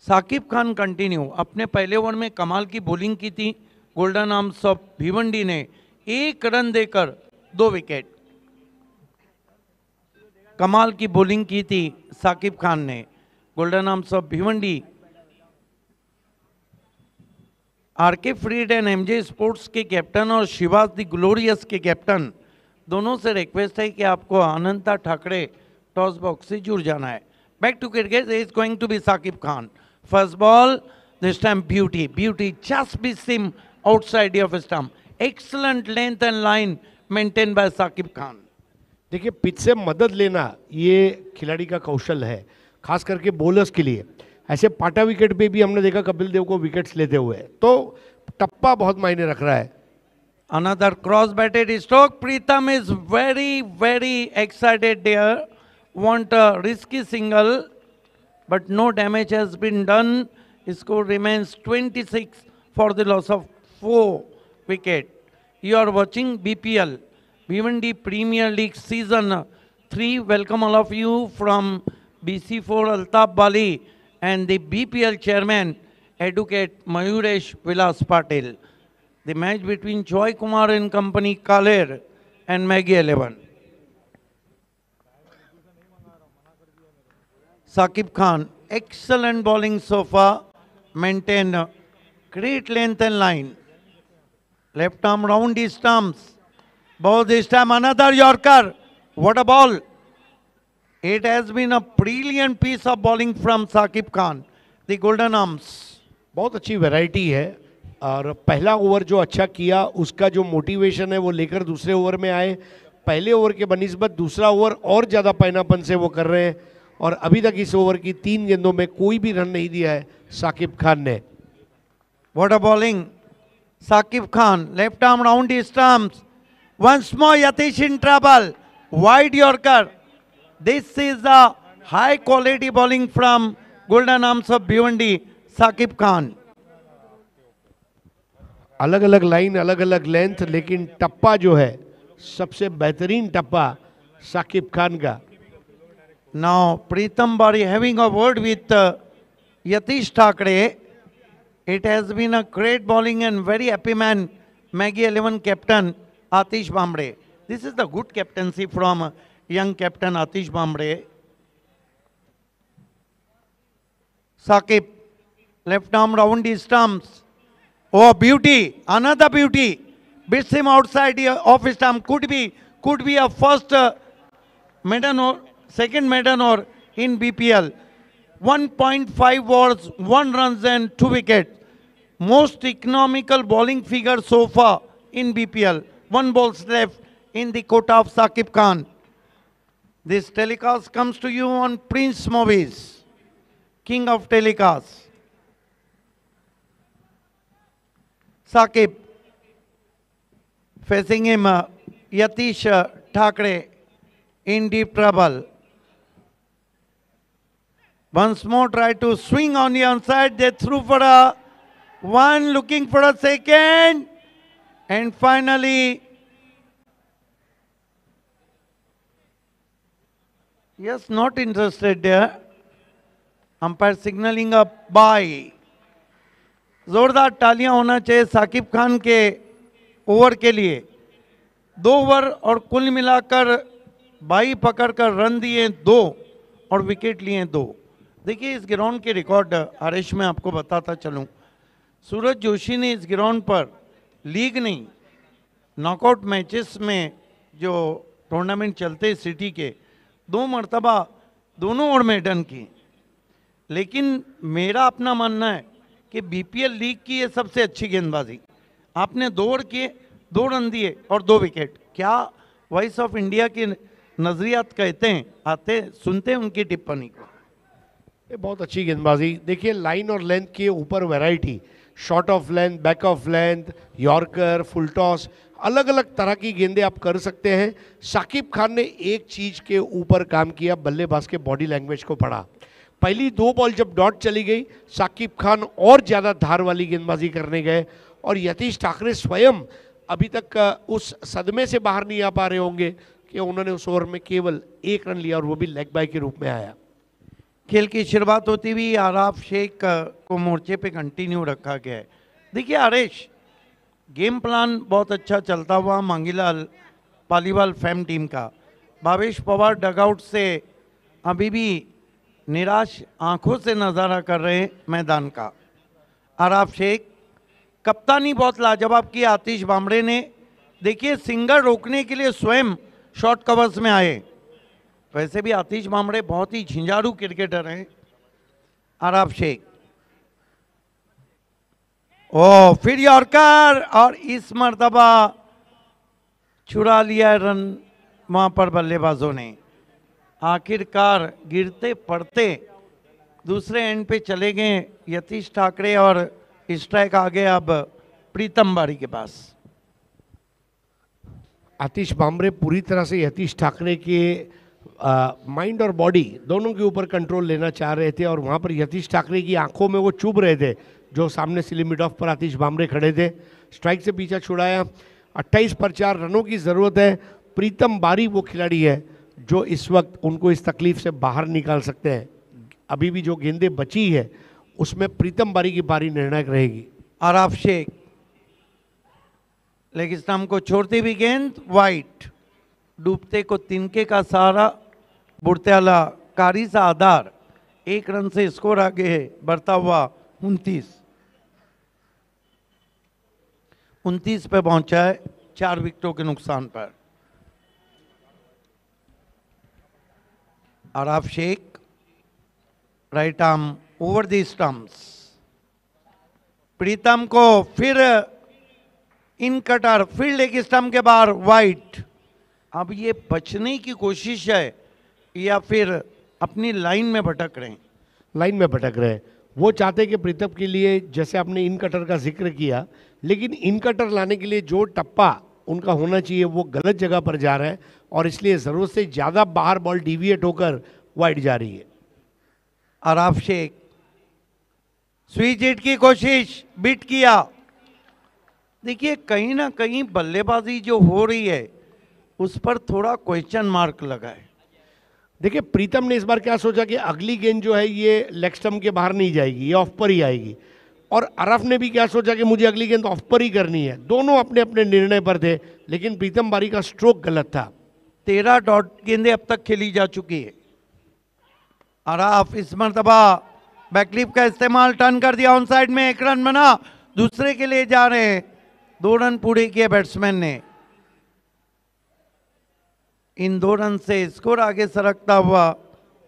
Saqib Khan continue, अपने पहले ओवर में कमाल की बॉलिंग की थी। गोल्डन आर्म्स ऑफ भिवंडी ने 1 रन देकर 2 विकेट। कमाल की बॉलिंग की थी साकिब खान ने। Golden arms of Bhiwandi RK freed and MJ sports के कैप्टन और शिवाज द ग्लोरियस के कैप्टन दोनों से रिक्वेस्ट है कि आपको अनंता ठाकरे टॉस बॉक्स से जुड़ जाना है। Back to cricket is going to be Sakib Khan. First ball, this time beauty just missed him outside off stump. Excellent length and line maintain by Sakib Khan. देखिए, पिच से मदद लेना ये खिलाड़ी का कौशल है, खास करके बॉलर्स के लिए। ऐसे पाटा विकेट पे भी हमने देखा कपिल देव को विकेट्स लेते हुए, तो टप्पा बहुत मायने रख रहा है। Another cross batted stroke. Pritham is very excited there. Want a risky single, but no damage has been done. Score remains 26 for the loss of 4 wicket. You are watching BPL, Bhiwandi Premier League Season 3. Welcome all of you from BC4 Altaf Bali and the BPL chairman, Advocate Mayuresh Vilas Patil. The match between Joy Kumar and Company Kaler and Maggie 11. Sakib Khan, excellent bowling so far, maintained great length and line. Left arm round his stumps. Both this time another Yorker. What a ball! It has been a brilliant piece of bowling from Sakib Khan, the Golden Arms. बहुत अच्छी variety है, और पहला over जो अच्छा किया उसका जो मोटिवेशन है वो लेकर दूसरे ओवर में आए। पहले ओवर के बनिस्बत दूसरा ओवर और ज़्यादा पैनापन से वो कर रहे हैं, और अभी तक इस ओवर की 3 गेंदों में कोई भी रन नहीं दिया है साकिब खान ने। What a bowling! Sakib Khan, left arm round his stumps. Once more Yatish in trouble. Wide Yorker. This is the high quality bowling from Golden Arms of Bhiwandi, Sakib Khan. अलग अलग line, अलग अलग length, लेकिन टप्पा जो है सबसे बेहतरीन टप्पा साकिब खान का। Now Pritham Bari having a word with Yatish Thakre. It has been a great bowling and very happy man, Maggie 11 captain Atish Bhambre. This is the good captaincy from young captain Atish Bhambre. Sakib, left arm round his stumps. Oh, beauty, another beauty. Beats him outside of his stump. Could be a first maiden or second maiden or in BPL. 1.5 overs, 1 runs and 2 wickets. Most economical bowling figure so far in BPL. 1 balls left in the quota of Sakib Khan. This telecast comes to you on Prince Movies, king of telecasts. Sakib facing him, Yatish Thakre in deep trouble. Once more try to swing on the onside. They threw for a 1, looking for a second. And finally, yes, not interested there. Umpire signaling a bye. जोरदार तालियां होना चाहिए साकिब खान के over के लिए। 2 over और कुल मिलाकर 22 पकड़कर रन दिए 2 और विकेट लिए 2। देखिए इस ग्राउंड के रिकॉर्ड हरीश में आपको बताता चलूं, सूरज जोशी ने इस ग्राउंड पर लीग नहीं नॉकआउट मैचेस में जो टूर्नामेंट चलते सिटी के 2 मरतबा दोनों ओवर में डन की। लेकिन मेरा अपना मानना है कि बीपीएल लीग की ये सबसे अच्छी गेंदबाजी। आपने 2 ओवर किए, 2 रन दिए और 2 विकेट। क्या वॉइस ऑफ इंडिया के नजरियात कहते हैं, आते सुनते हैं उनकी टिप्पणी को। ये बहुत अच्छी गेंदबाजी। देखिए लाइन और लेंथ के ऊपर variety, short of length, back of length, yorker, full toss, अलग अलग तरह की गेंदें आप कर सकते हैं। साकिब खान ने एक चीज़ के ऊपर काम किया, बल्लेबाज के बॉडी लैंग्वेज को पढ़ा। पहली 2 बॉल जब डॉट चली गई, साकिब खान और ज़्यादा धार वाली गेंदबाजी करने गए और यतीश ठाकरे स्वयं अभी तक उस सदमे से बाहर नहीं आ पा रहे होंगे कि उन्होंने उस ओवर में केवल 1 रन लिया और वो भी लेग बाय के रूप में आया। खेल की शुरुआत होती हुई आराफ शेख को मोर्चे पे कंटिन्यू रखा गया है। देखिए आरेश, गेम प्लान बहुत अच्छा चलता हुआ मांगीलाल पालीवाल फैम टीम का। भावेश पवार डगआउट से अभी भी निराश आंखों से नज़ारा कर रहे हैं मैदान का। आराफ शेख, कप्तानी बहुत लाजवाब की आतिश बामड़े ने। देखिए सिंगल रोकने के लिए स्वयं शॉर्ट कवर्स में आए। वैसे भी आतिश बामड़े बहुत ही झिंझारू क्रिकेटर हैं। आराफ शेख, ओ फिर यॉर्कर, और इस मर्तबा छुड़ा लिया रन वहां पर बल्लेबाजों ने। आखिरकार गिरते पड़ते दूसरे एंड पे चले गए यतीश ठाकरे और स्ट्राइक आ गए अब प्रीतम बारी के पास। आतिश बामरे पूरी तरह से यतीश ठाकरे के माइंड और बॉडी दोनों के ऊपर कंट्रोल लेना चाह रहे थे और वहाँ पर यतीश ठाकरे की आंखों में वो चुभ रहे थे जो सामने से लिमिट ऑफ पर आतिश बामरे खड़े थे। स्ट्राइक से पीछा छुड़ाया। 28 पर 4 रनों की ज़रूरत है। प्रीतम बारी वो खिलाड़ी है जो इस वक्त उनको इस तकलीफ से बाहर निकाल सकते हैं। अभी भी जो गेंदें बची है उसमें प्रीतम बारी की बारी निर्णायक रहेगी। आराफ शेख लेग स्टंप को छोड़ती हुई गेंद वाइट। डूबते को तिनके का सहारा, बुढ़ते वाला कारी सा आधार। 1 रन से स्कोर आगे है बढ़ता हुआ 29 पे पहुंचा है 4 विकेटों के नुकसान पर। Araf Shaikh right arm over the stumps. Pritam को फिर इन कटर, फिर लेग स्टंप के बाहर वाइट। अब ये बचने की कोशिश है या फिर अपनी लाइन में भटक रहे हैं? लाइन में भटक रहे हैं। वो चाहते कि प्रीतम के लिए, जैसे आपने इन कटर का जिक्र किया, लेकिन इन कटर लाने के लिए जो टप्पा उनका होना चाहिए वो गलत जगह पर जा रहा है और इसलिए ज़रूरत से ज़्यादा बाहर बॉल डिविएट होकर वाइड जा रही है। आराफ शेख स्विच हिट की कोशिश, बीट किया। देखिए कहीं ना कहीं बल्लेबाजी जो हो रही है उस पर थोड़ा क्वेश्चन मार्क लगा है। देखिए प्रीतम ने इस बार क्या सोचा कि अगली गेंद जो है ये लेग स्टंप के बाहर नहीं जाएगी, ये ऑफ पर ही आएगी। और आराफ ने भी क्या सोचा कि मुझे अगली गेंद ऑफ पर ही करनी है। दोनों अपने अपने निर्णय पर थे, लेकिन प्रीतम बारी का स्ट्रोक गलत था। 13 डॉट गेंदें अब तक खेली जा चुकी है। आराफ इस मरतबा बैकलिप का इस्तेमाल, टर्न कर दिया ऑन साइड में, 1 रन बना, दूसरे के लिए जा रहे हैं। 2 रन पूरे किए बैट्समैन ने। इन 2 रन से स्कोर आगे सरकता हुआ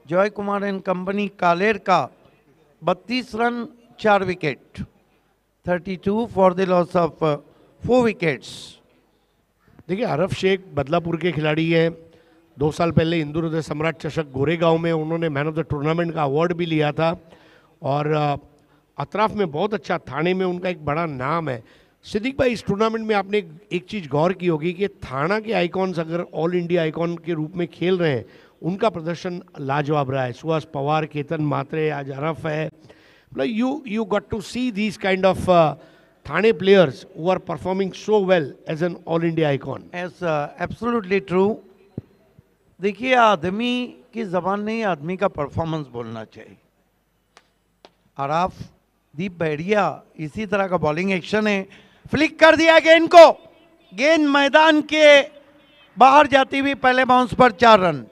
जॉय कुमार एंड कंपनी कालेर का 32 run 4 wicket, 32 for the loss of 4 wickets. देखिए आरफ शेख बदलापुर के खिलाड़ी हैं। 2 साल पहले इंदुर सम्राट चषक गोरेगांव में उन्होंने मैन ऑफ द टूर्नामेंट का अवार्ड भी लिया था और अतराफ में बहुत अच्छा, थाने में उनका एक बड़ा नाम है। सिद्दीक भाई, इस टूर्नामेंट में आपने एक चीज़ गौर की होगी कि थाना के आइकॉन्स अगर ऑल इंडिया आइकॉन के रूप में खेल रहे हैं, उनका प्रदर्शन लाजवाब रहा है। सुहास पवार, केतन मात्रे, आज अरफ है। मतलब you got to see these kind of Thane players who are performing so well as an all India icon. As absolutely true. देखिए आदमी की जबान नहीं, आदमी का परफॉर्मेंस बोलना चाहिए। आराफ दीप बैरिया इसी तरह का बॉलिंग एक्शन है। फ्लिक कर दिया गेंद को, गेंद मैदान के बाहर जाती हुई पहले बाउंस पर 4 रन।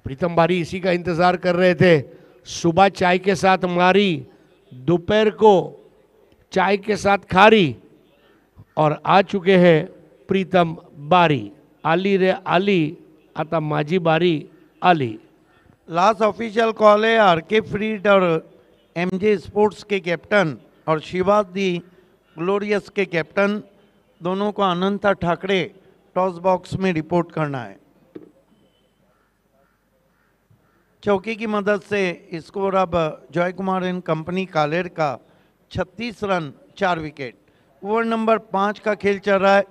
प्रीतम बारी इसी का इंतजार कर रहे थे। सुबह चाय के साथ मारी, दोपहर को चाय के साथ खारी, और आ चुके हैं प्रीतम बारी। आली रे आली, आता माझी बारी आली। लास्ट ऑफिशियल कॉल है आरके फ्रीड और एमजे स्पोर्ट्स के कैप्टन और शिवा दी ग्लोरियस के कैप्टन, दोनों को अनंता ठाकरे टॉस बॉक्स में रिपोर्ट करना है। चौकी की मदद से स्कोर अब जॉय कुमार एंड कंपनी कालेर का 36 रन 4 विकेट। ओवर नंबर 5 का खेल चल रहा है।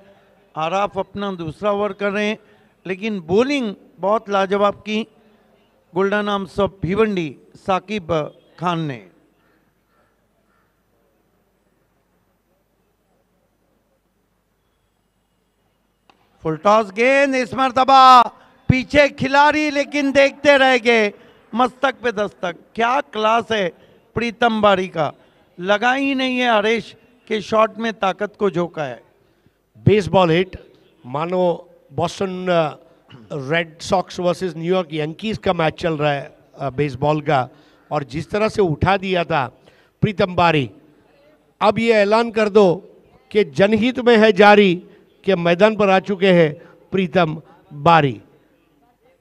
आराफ अपना दूसरा ओवर कर रहे हैं, लेकिन बॉलिंग बहुत लाजवाब की। Golden arms of Bhiwandi Saqib Khan ने। फुल टॉस गेंद इस मर्तबा पीछे खिलाड़ी लेकिन देखते रह गए, मस्तक पे दस्तक। क्या क्लास है प्रीतम बारी का, लगा ही नहीं है हरेश के शॉट में ताकत को झोंका है। बेसबॉल हिट, मानो Boston Red Sox versus New York Yankees का मैच चल रहा है बेसबॉल का, और जिस तरह से उठा दिया था प्रीतम बारी। अब ये ऐलान कर दो कि जनहित में है जारी कि मैदान पर आ चुके हैं प्रीतम बारी।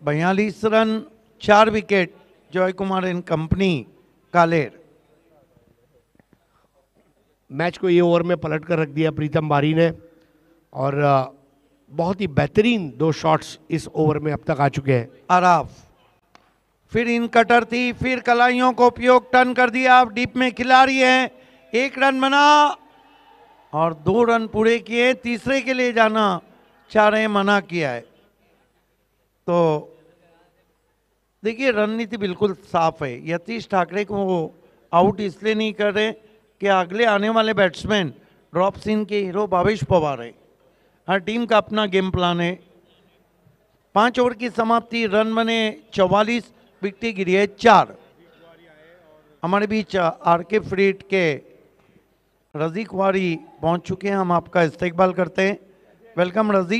42 run 4 wicket Joy Kumar and company कालेर। Match को ये ओवर में पलट कर रख दिया प्रीतम बारी ने, और बहुत ही बेहतरीन 2 शॉट्स इस ओवर में अब तक आ चुके हैं। आराफ फिर इन कटर थी, फिर कलाइयों को उपयोग टर्न कर दिया। अब डीप में खिलाड़ी है, 1 रन बना और 2 रन पूरे किए, तीसरे के लिए जाना चाह रहे, मना किया है। तो देखिए रणनीति बिल्कुल साफ है, यतीश ठाकरे को वो आउट इसलिए नहीं कर रहे कि अगले आने वाले बैट्समैन ड्रॉप सीन के हीरो भावेश पवार है। हर टीम का अपना गेम प्लान है। 5 ओवर की समाप्ति, रन बने 44, विकेट गिरी है 4। हमारे बीच आरके फ्रीड के रजी कुमारी पहुंच चुके हैं, हम आपका इस्तेकबाल करते हैं। वेलकम रजी।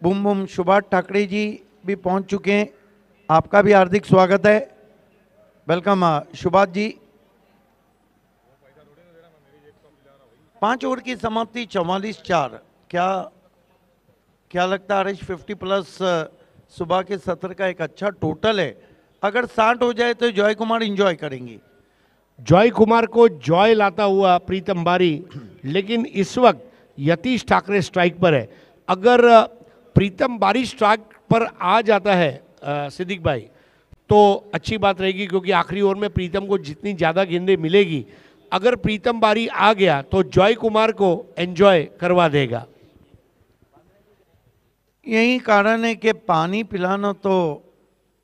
बूम बूम सुभाष ठाकरे जी भी पहुंच चुके हैं, आपका भी हार्दिक स्वागत है। वेलकम सुभाष जी। 5 ओवर की समाप्ति 44-4। क्या लगता है हरीश, 50 प्लस सुबह के सत्र का एक अच्छा टोटल है। अगर 60 हो जाए तो जॉय कुमार एंजॉय करेंगी। जॉय कुमार को जॉय लाता हुआ प्रीतम बारी, लेकिन इस वक्त यतीश ठाकरे स्ट्राइक पर है। अगर प्रीतम बारी स्ट्राइक पर आ जाता है सिद्दीक भाई, तो अच्छी बात रहेगी, क्योंकि आखिरी ओवर में प्रीतम को जितनी ज़्यादा गेंदें मिलेगी, अगर प्रीतम बारी आ गया तो जॉय कुमार को एंजॉय करवा देगा। यही कारण है कि पानी पिलाना तो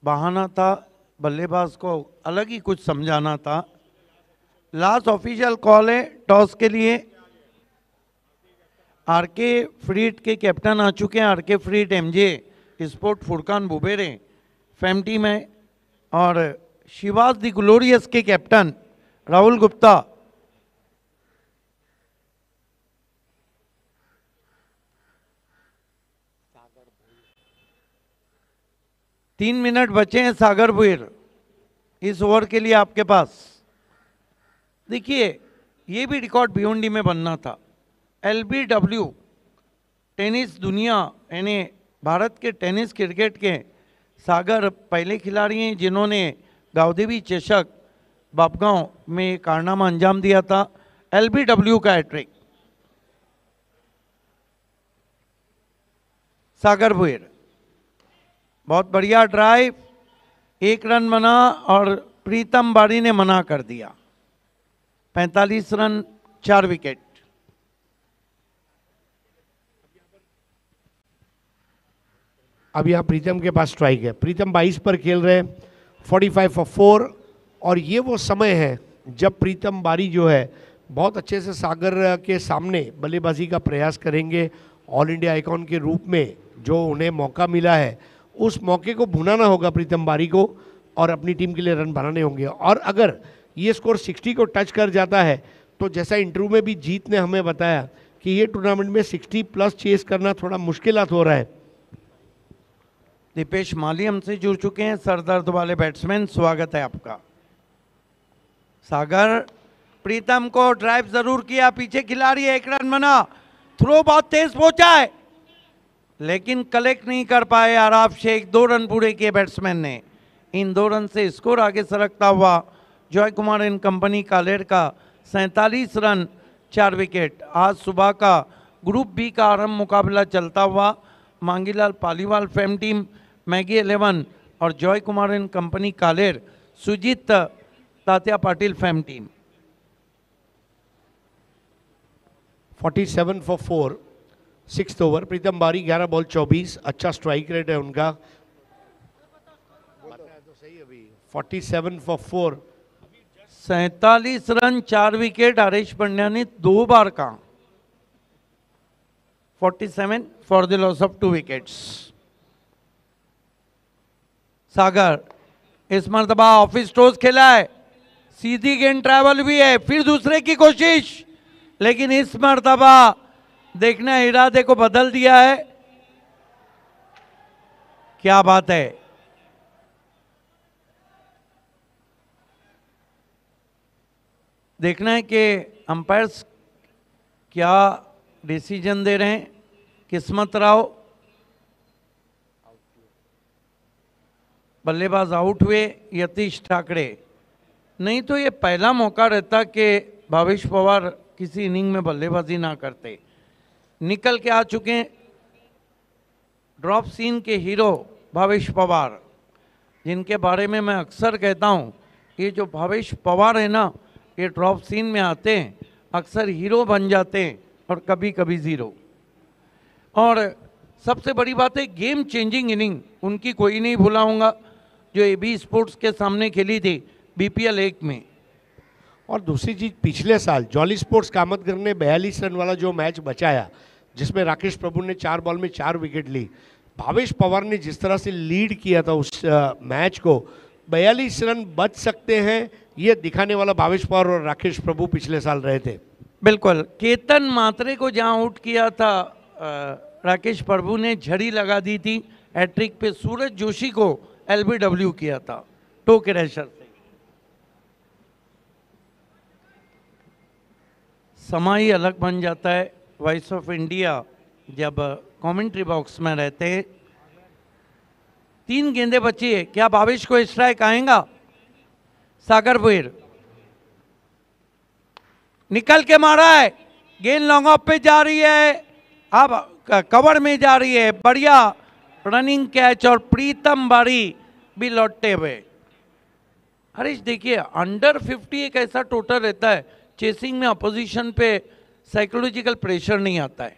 बहाना था, बल्लेबाज को अलग ही कुछ समझाना था। लास्ट ऑफिशियल कॉल है टॉस के लिए। आरके फ्रीड के कैप्टन आ चुके हैं, R K freed M J sport Furqan Bubere fame team है, और शिवाज द ग्लोरियस के कैप्टन राहुल गुप्ता। तीन मिनट बचे हैं सागर भुईर इस ओवर के लिए आपके पास। देखिए ये भी रिकॉर्ड भिवंडी में बनना था। LBW टेनिस दुनिया यानी भारत के टेनिस क्रिकेट के सागर पहले खिलाड़ी हैं जिन्होंने गावदेवी चषक बापगांव में कारनामा अंजाम दिया था। LBW का हैट्रिक। सागर भुईर बहुत बढ़िया ड्राइव, 1 रन बना और प्रीतम बारी ने मना कर दिया। 45 रन 4 विकेट। अब यहाँ प्रीतम के पास स्ट्राइक है। प्रीतम 22 पर खेल रहे हैं, 45 for 4, और ये वो समय है जब प्रीतम बारी जो है बहुत अच्छे से सागर के सामने बल्लेबाजी का प्रयास करेंगे। ऑल इंडिया आइकॉन के रूप में जो उन्हें मौका मिला है, उस मौके को भुनाना होगा प्रीतम बारी को, और अपनी टीम के लिए रन बनाने होंगे। और अगर ये स्कोर 60 को टच कर जाता है, तो जैसा इंटरव्यू में भी जीत ने हमें बताया कि ये टूर्नामेंट में 60 प्लस चेस करना थोड़ा मुश्किल हो रहा है। दीपेश माली हमसे जुड़ चुके हैं, सरदर्द वाले बैट्समैन, स्वागत है आपका। सागर प्रीतम को ड्राइव जरूर किया, पीछे खिलाड़ी 1 रन बना, थ्रो बहुत तेज पहुंचा है लेकिन कलेक्ट नहीं कर पाए आराफ शेख। 2 रन पूरे किए बैट्समैन ने। इन 2 रन से स्कोर आगे सरकता हुआ जॉय कुमार एंड कंपनी कालेर का 47 रन 4 विकेट। आज सुबह का ग्रुप बी का आरंभ मुकाबला चलता हुआ Mangilal Paliwal fame team, Maggi 11 और Joy Kumar and company Kalher, Sujit Tatya Patil fame team. 47 for 4, sixth over, Pritam Bari 11 ball 24, अच्छा स्ट्राइक रेट है उनका। 47 for 4। 47 run 4 wicket. Harish Pandya ने 2 बार कहा। 47 for the loss of 2 wickets. Sagar इस मर्तबा ऑफिस टॉस खेला है, सीधी गेंद ट्रैवल भी है, फिर दूसरे की कोशिश, लेकिन इस मर्तबा देखना इरादे को बदल दिया है। क्या बात है। देखना है कि अंपायर्स क्या डिसीजन दे रहे हैं। किस्मत राव बल्लेबाज आउट हुए, यतीश ठाकरे। नहीं तो ये पहला मौका रहता कि भावेश पवार किसी इनिंग में बल्लेबाजी ना करते। निकल के आ चुके हैं ड्रॉप सीन के हीरो भावेश पवार, जिनके बारे में मैं अक्सर कहता हूँ, ये जो भावेश पवार है ना, ये ड्रॉप सीन में आते हैं, अक्सर हीरो बन जाते हैं और कभी कभी ज़ीरो। और सबसे बड़ी बात है, गेम चेंजिंग इनिंग उनकी कोई नहीं भुलाऊंगा, जो एबी स्पोर्ट्स के सामने खेली थी बीपीएल 1 में। और दूसरी चीज, पिछले साल जॉली स्पोर्ट्स कामतगर ने 42 रन वाला जो मैच बचाया, जिसमें राकेश प्रभु ने 4 बॉल में 4 विकेट ली, भावेश पवार ने जिस तरह से लीड किया था उस मैच को, 42 रन बच सकते हैं, ये दिखाने वाला भावेश पवार और राकेश प्रभु पिछले साल रहे थे। बिल्कुल। केतन मात्रे को जहां आउट किया था राकेश प्रभु ने, झड़ी लगा दी थी हैट्रिक पे। सूरज जोशी को एलबीडब्ल्यू किया था टो के रेशर से। समा ही अलग बन जाता है वॉइस ऑफ इंडिया जब कमेंट्री बॉक्स में रहते हैं। 3 गेंदें बची है, क्या भावेश को स्ट्राइक आएगा? सागर भुईर निकल के मारा है, गेंद लॉन्ग ऑफ पे जा रही है, अब कवर में जा रही है, बढ़िया रनिंग कैच और प्रीतम बारी भी लौटते हुए। हरीश देखिए, अंडर 50 एक ऐसा टोटल रहता है, चेसिंग में अपोजिशन पे साइकोलॉजिकल प्रेशर नहीं आता है।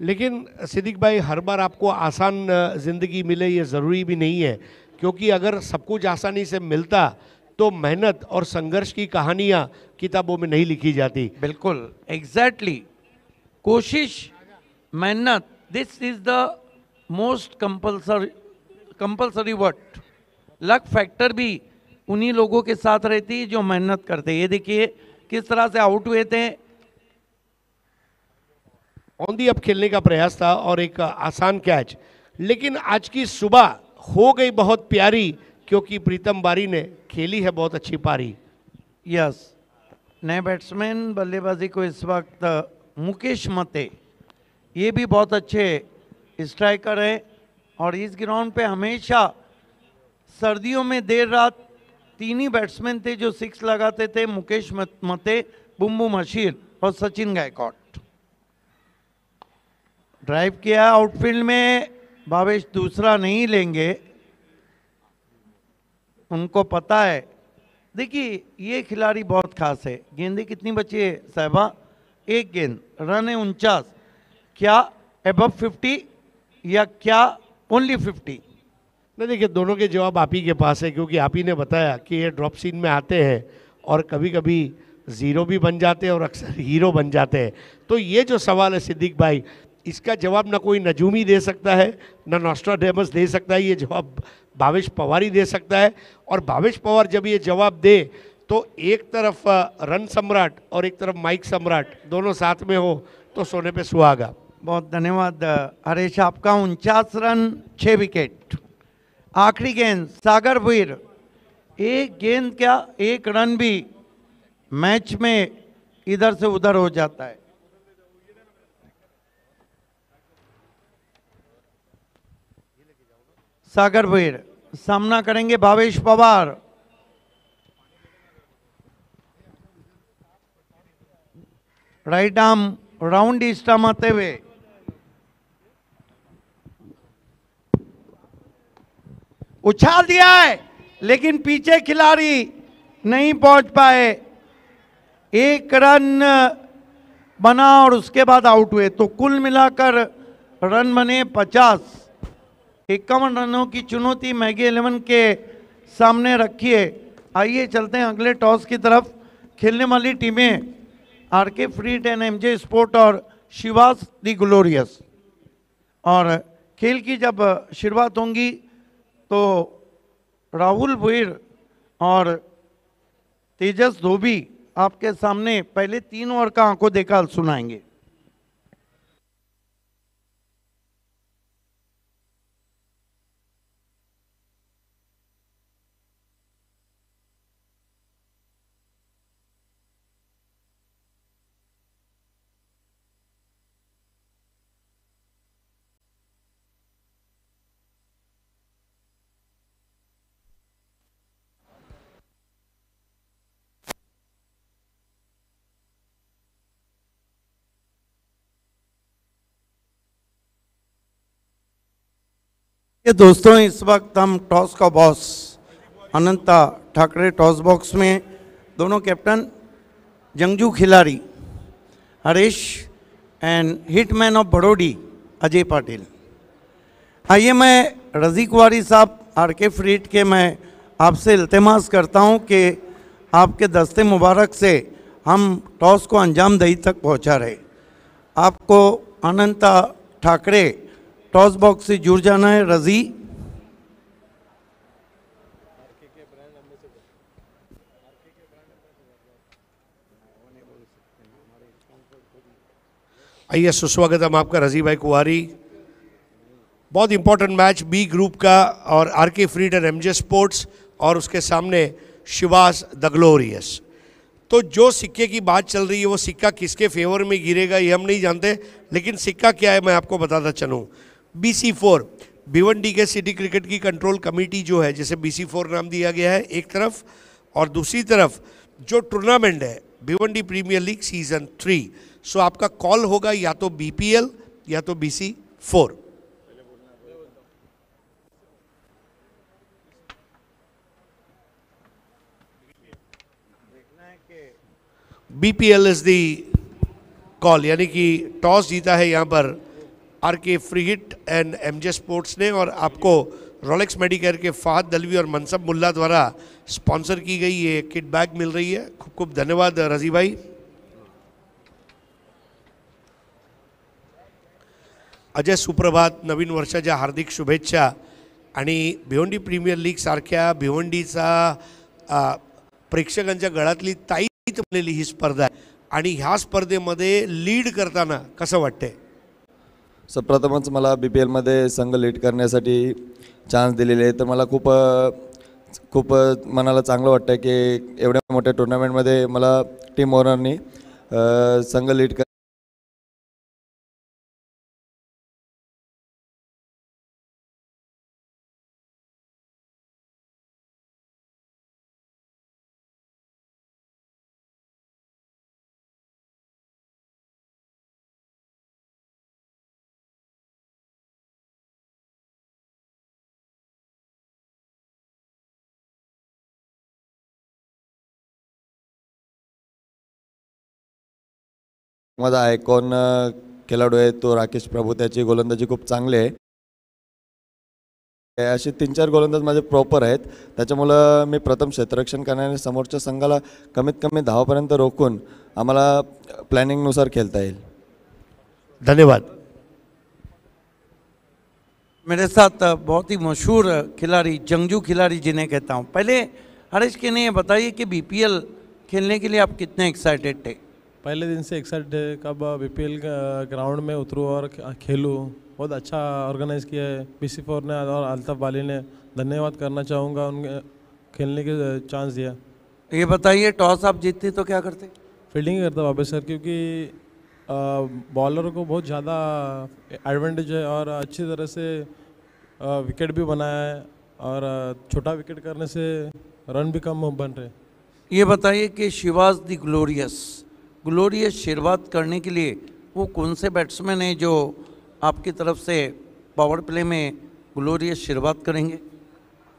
लेकिन सिद्दीक भाई, हर बार आपको आसान जिंदगी मिले ये ज़रूरी भी नहीं है, क्योंकि अगर सब कुछ आसानी से मिलता तो मेहनत और संघर्ष की कहानियां किताबों में नहीं लिखी जाती। बिल्कुल, एग्जैक्टली। कोशिश, मेहनत, this is the most compulsory word. Luck factor भी उन्हीं लोगों के साथ रहती है जो मेहनत करते हैं। ये देखिए किस तरह से आउट हुए थे। ऑन दी अप खेलने का प्रयास था और एक आसान कैच, लेकिन आज की सुबह हो गई बहुत प्यारी, क्योंकि प्रीतम बारी ने खेली है बहुत अच्छी पारी। यस, नए बैट्समैन बल्लेबाजी को इस वक्त मुकेश मते, ये भी बहुत अच्छे स्ट्राइकर है। और इस ग्राउंड पे हमेशा सर्दियों में देर रात 3 ही बैट्समैन थे जो 6 लगाते थे, मुकेश मते, बुम्बू मशीर और सचिन गायकवाड़। ड्राइव किया आउटफील्ड में, भावेश दूसरा नहीं लेंगे, उनको पता है। देखिए ये खिलाड़ी बहुत खास है। गेंदें कितनी बची है साहबा? 1 गेंद, रन है 49। क्या अबव 50 या क्या ओनली 50? नहीं, देखिए दोनों के जवाब आप ही के पास है, क्योंकि आप ही ने बताया कि ये ड्रॉप सीन में आते हैं और कभी कभी ज़ीरो भी बन जाते हैं और अक्सर हीरो बन जाते हैं। तो ये जो सवाल है सिद्दीक भाई, इसका जवाब ना कोई नजूमी दे सकता है, ना नॉस्ट्राडेमस दे सकता है, ये जवाब भावेश पवार ही दे सकता है। और भावेश पवार जब ये जवाब दे तो एक तरफ रन सम्राट और एक तरफ माइक सम्राट दोनों साथ में हो तो सोने पे सुहागा। बहुत धन्यवाद हरीश आपका। 49 रन 6 विकेट। आखिरी गेंद सागर भुईर, 1 गेंद क्या 1 रन भी मैच में इधर से उधर हो जाता है। सागर भुईर सामना करेंगे Bhavesh Pawar. Right arm round stump आते हुए, उछाल दिया है, लेकिन पीछे खिलाड़ी नहीं पहुंच पाए। 1 रन बना और उसके बाद आउट हुए, तो कुल मिलाकर रन बने 50। 51 रनों की चुनौती मैगी 11 के सामने रखी है। आइए चलते हैं अगले टॉस की तरफ। खेलने वाली टीमें आरके फ्रीट एंड एमजे स्पोर्ट और शिवास दी ग्लोरियस। और खेल की जब शुरुआत होंगी तो राहुल भुईर और तेजस धोबी आपके सामने पहले 3 ओवर का आंखों देखा सुनाएंगे। ये दोस्तों, इस वक्त हम टॉस का boss Ananta Thackeray toss box में, दोनों कैप्टन, जंगजू खिलाड़ी Harish and hitman of Badodi Ajay Patil. आइए मैं रजी कुवारी साहब आरके फ्रीट के, मैं आपसे इल्तिमास करता हूं कि आपके दस्ते मुबारक से हम टॉस को अंजाम दही तक पहुंचा रहे। आपको अनंता ठाकरे टॉस बॉक्स से जुड़ जाना है। रजी, आइए सुस्वागत हम आपका रजी भाई कुवारी। बहुत इंपॉर्टेंट मैच बी ग्रुप का, और आरके फ्रीट एंड एमजे स्पोर्ट्स और उसके सामने शिवास द ग्लोरियस। तो जो सिक्के की बात चल रही है वो सिक्का किसके फेवर में गिरेगा ये हम नहीं जानते, लेकिन सिक्का क्या है मैं आपको बताता चलूँ। BC4 भिवंडी के सिटी क्रिकेट की कंट्रोल कमेटी जो है, जिसे BC4 नाम दिया गया है एक तरफ, और दूसरी तरफ जो टूर्नामेंट है भिवंडी प्रीमियर लीग सीजन 3। सो आपका कॉल होगा या तो BPL या तो BC4। BPL is the call, यानी कि टॉस जीता है यहाँ पर आरके फ्रीट एंड एमजे स्पोर्ट्स ने, और आपको रोलेक्स मेडिकेयर के फाहद दलवी और मनसब मुल्ला द्वारा स्पॉन्सर की गई ये किट बैग मिल रही है। खूब खूब धन्यवाद रजी भाई। अजय सुप्रभात, नवीन वर्षाच्या हार्दिक शुभेच्छा। आणि भिवंडी प्रीमियर लीग सारख्या भिवंडीचा प्रेक्षकांच्या गळातली ताईत बनलेली ही स्पर्धा आहे, आणि ह्या स्पर्धेमध्ये लीड करताना कसं वाटतंय? सर, प्रथमच मला BPL मध्ये संघ लीड करण्यासाठी चान्स दिलेले आहे, तर मला खूप मनाला चांगलं वाटतं की एवढ्या मोठ्या टुर्नामेंटमध्ये मला टीम ओनरनी संघ लीड कर। माझा आयकॉन खेळाडू आहे तो राकेश प्रभू, त्याची गोलंदाजी खूप चांगली आहे। असे 3-4 गोलंदाज माझे प्रॉपर आहेत, त्याच्यामुळे मी प्रथम क्षेत्ररक्षण करण्याने समोरच्या संघाला कमीत कमी धावापर्यंत रोखून आम्हाला प्लॅनिंगनुसार खेळता येईल। धन्यवाद। मेरे साथ बहुत ही मशहूर खिलाड़ी, जंगजू खिलाड़ी जिन्हें कहता हूँ। पहले हरीश के ने बताइए कि BPL खेलने के लिए आप कितने एक्साइटेड थे? पहले दिन से एक्साइटेड है, कब BPL ग्राउंड में उतरूँ और खेलूँ। बहुत अच्छा ऑर्गेनाइज किया है BC4 ने और अल्ताफ बाली ने, धन्यवाद करना चाहूँगा उनके खेलने के चांस दिया। ये बताइए, टॉस आप जीतते तो क्या करते? फील्डिंग करता वापस सर, क्योंकि बॉलर को बहुत ज़्यादा एडवांटेज है और अच्छी तरह से विकेट भी बनाया है, और छोटा विकेट करने से रन भी कम बन रहे। ये बताइए कि शिवास दी ग्लोरियस शुरुआत करने के लिए वो कौन से बैट्समैन हैं जो आपकी तरफ से पावर प्ले में ग्लोरियस शुरुआत करेंगे?